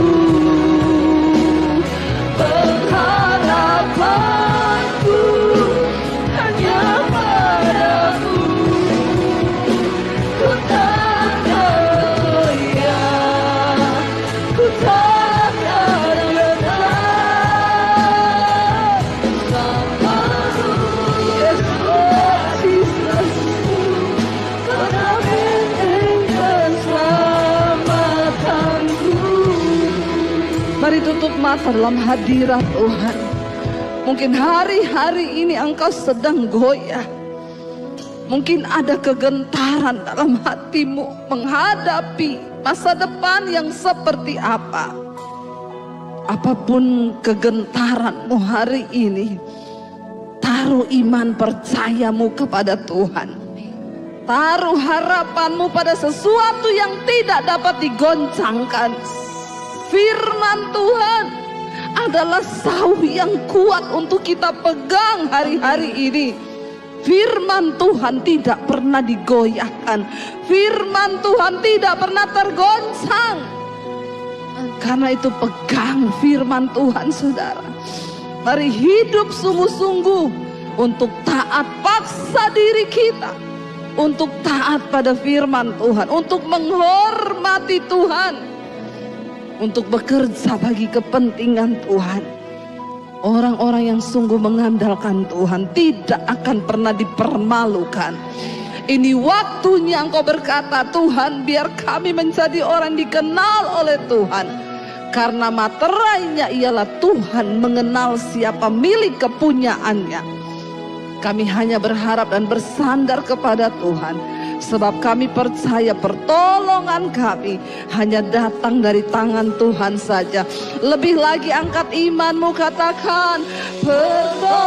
pengharapanku hanya padamu. Ku tak goyah, ku tak gentar bersamamu. Yes Lord Jesus, karena benteng keselamatanku. Mari tutup mata dalam hadirat Tuhan. Mungkin hari-hari ini engkau sedang goyah. Mungkin ada kegentaran dalam hatimu menghadapi masa depan yang seperti apa. Apapun kegentaranmu hari ini, taruh iman percayamu kepada Tuhan. Taruh harapanmu pada sesuatu yang tidak dapat digoncangkan. Firman Tuhan adalah sauh yang kuat untuk kita pegang hari-hari ini. Firman Tuhan tidak pernah digoyahkan. Firman Tuhan tidak pernah tergoncang. Karena itu pegang firman Tuhan, saudara. Mari hidup sungguh-sungguh untuk taat, paksa diri kita untuk taat pada firman Tuhan, untuk menghormati Tuhan, untuk bekerja bagi kepentingan Tuhan. Orang-orang yang sungguh mengandalkan Tuhan tidak akan pernah dipermalukan. Ini waktunya engkau berkata, Tuhan, biar kami menjadi orang dikenal oleh Tuhan. Karena materainya ialah Tuhan mengenal siapa milik kepunyaannya. Kami hanya berharap dan bersandar kepada Tuhan. Sebab kami percaya pertolongan kami hanya datang dari tangan Tuhan saja. Lebih lagi angkat imanmu, katakan pertolongan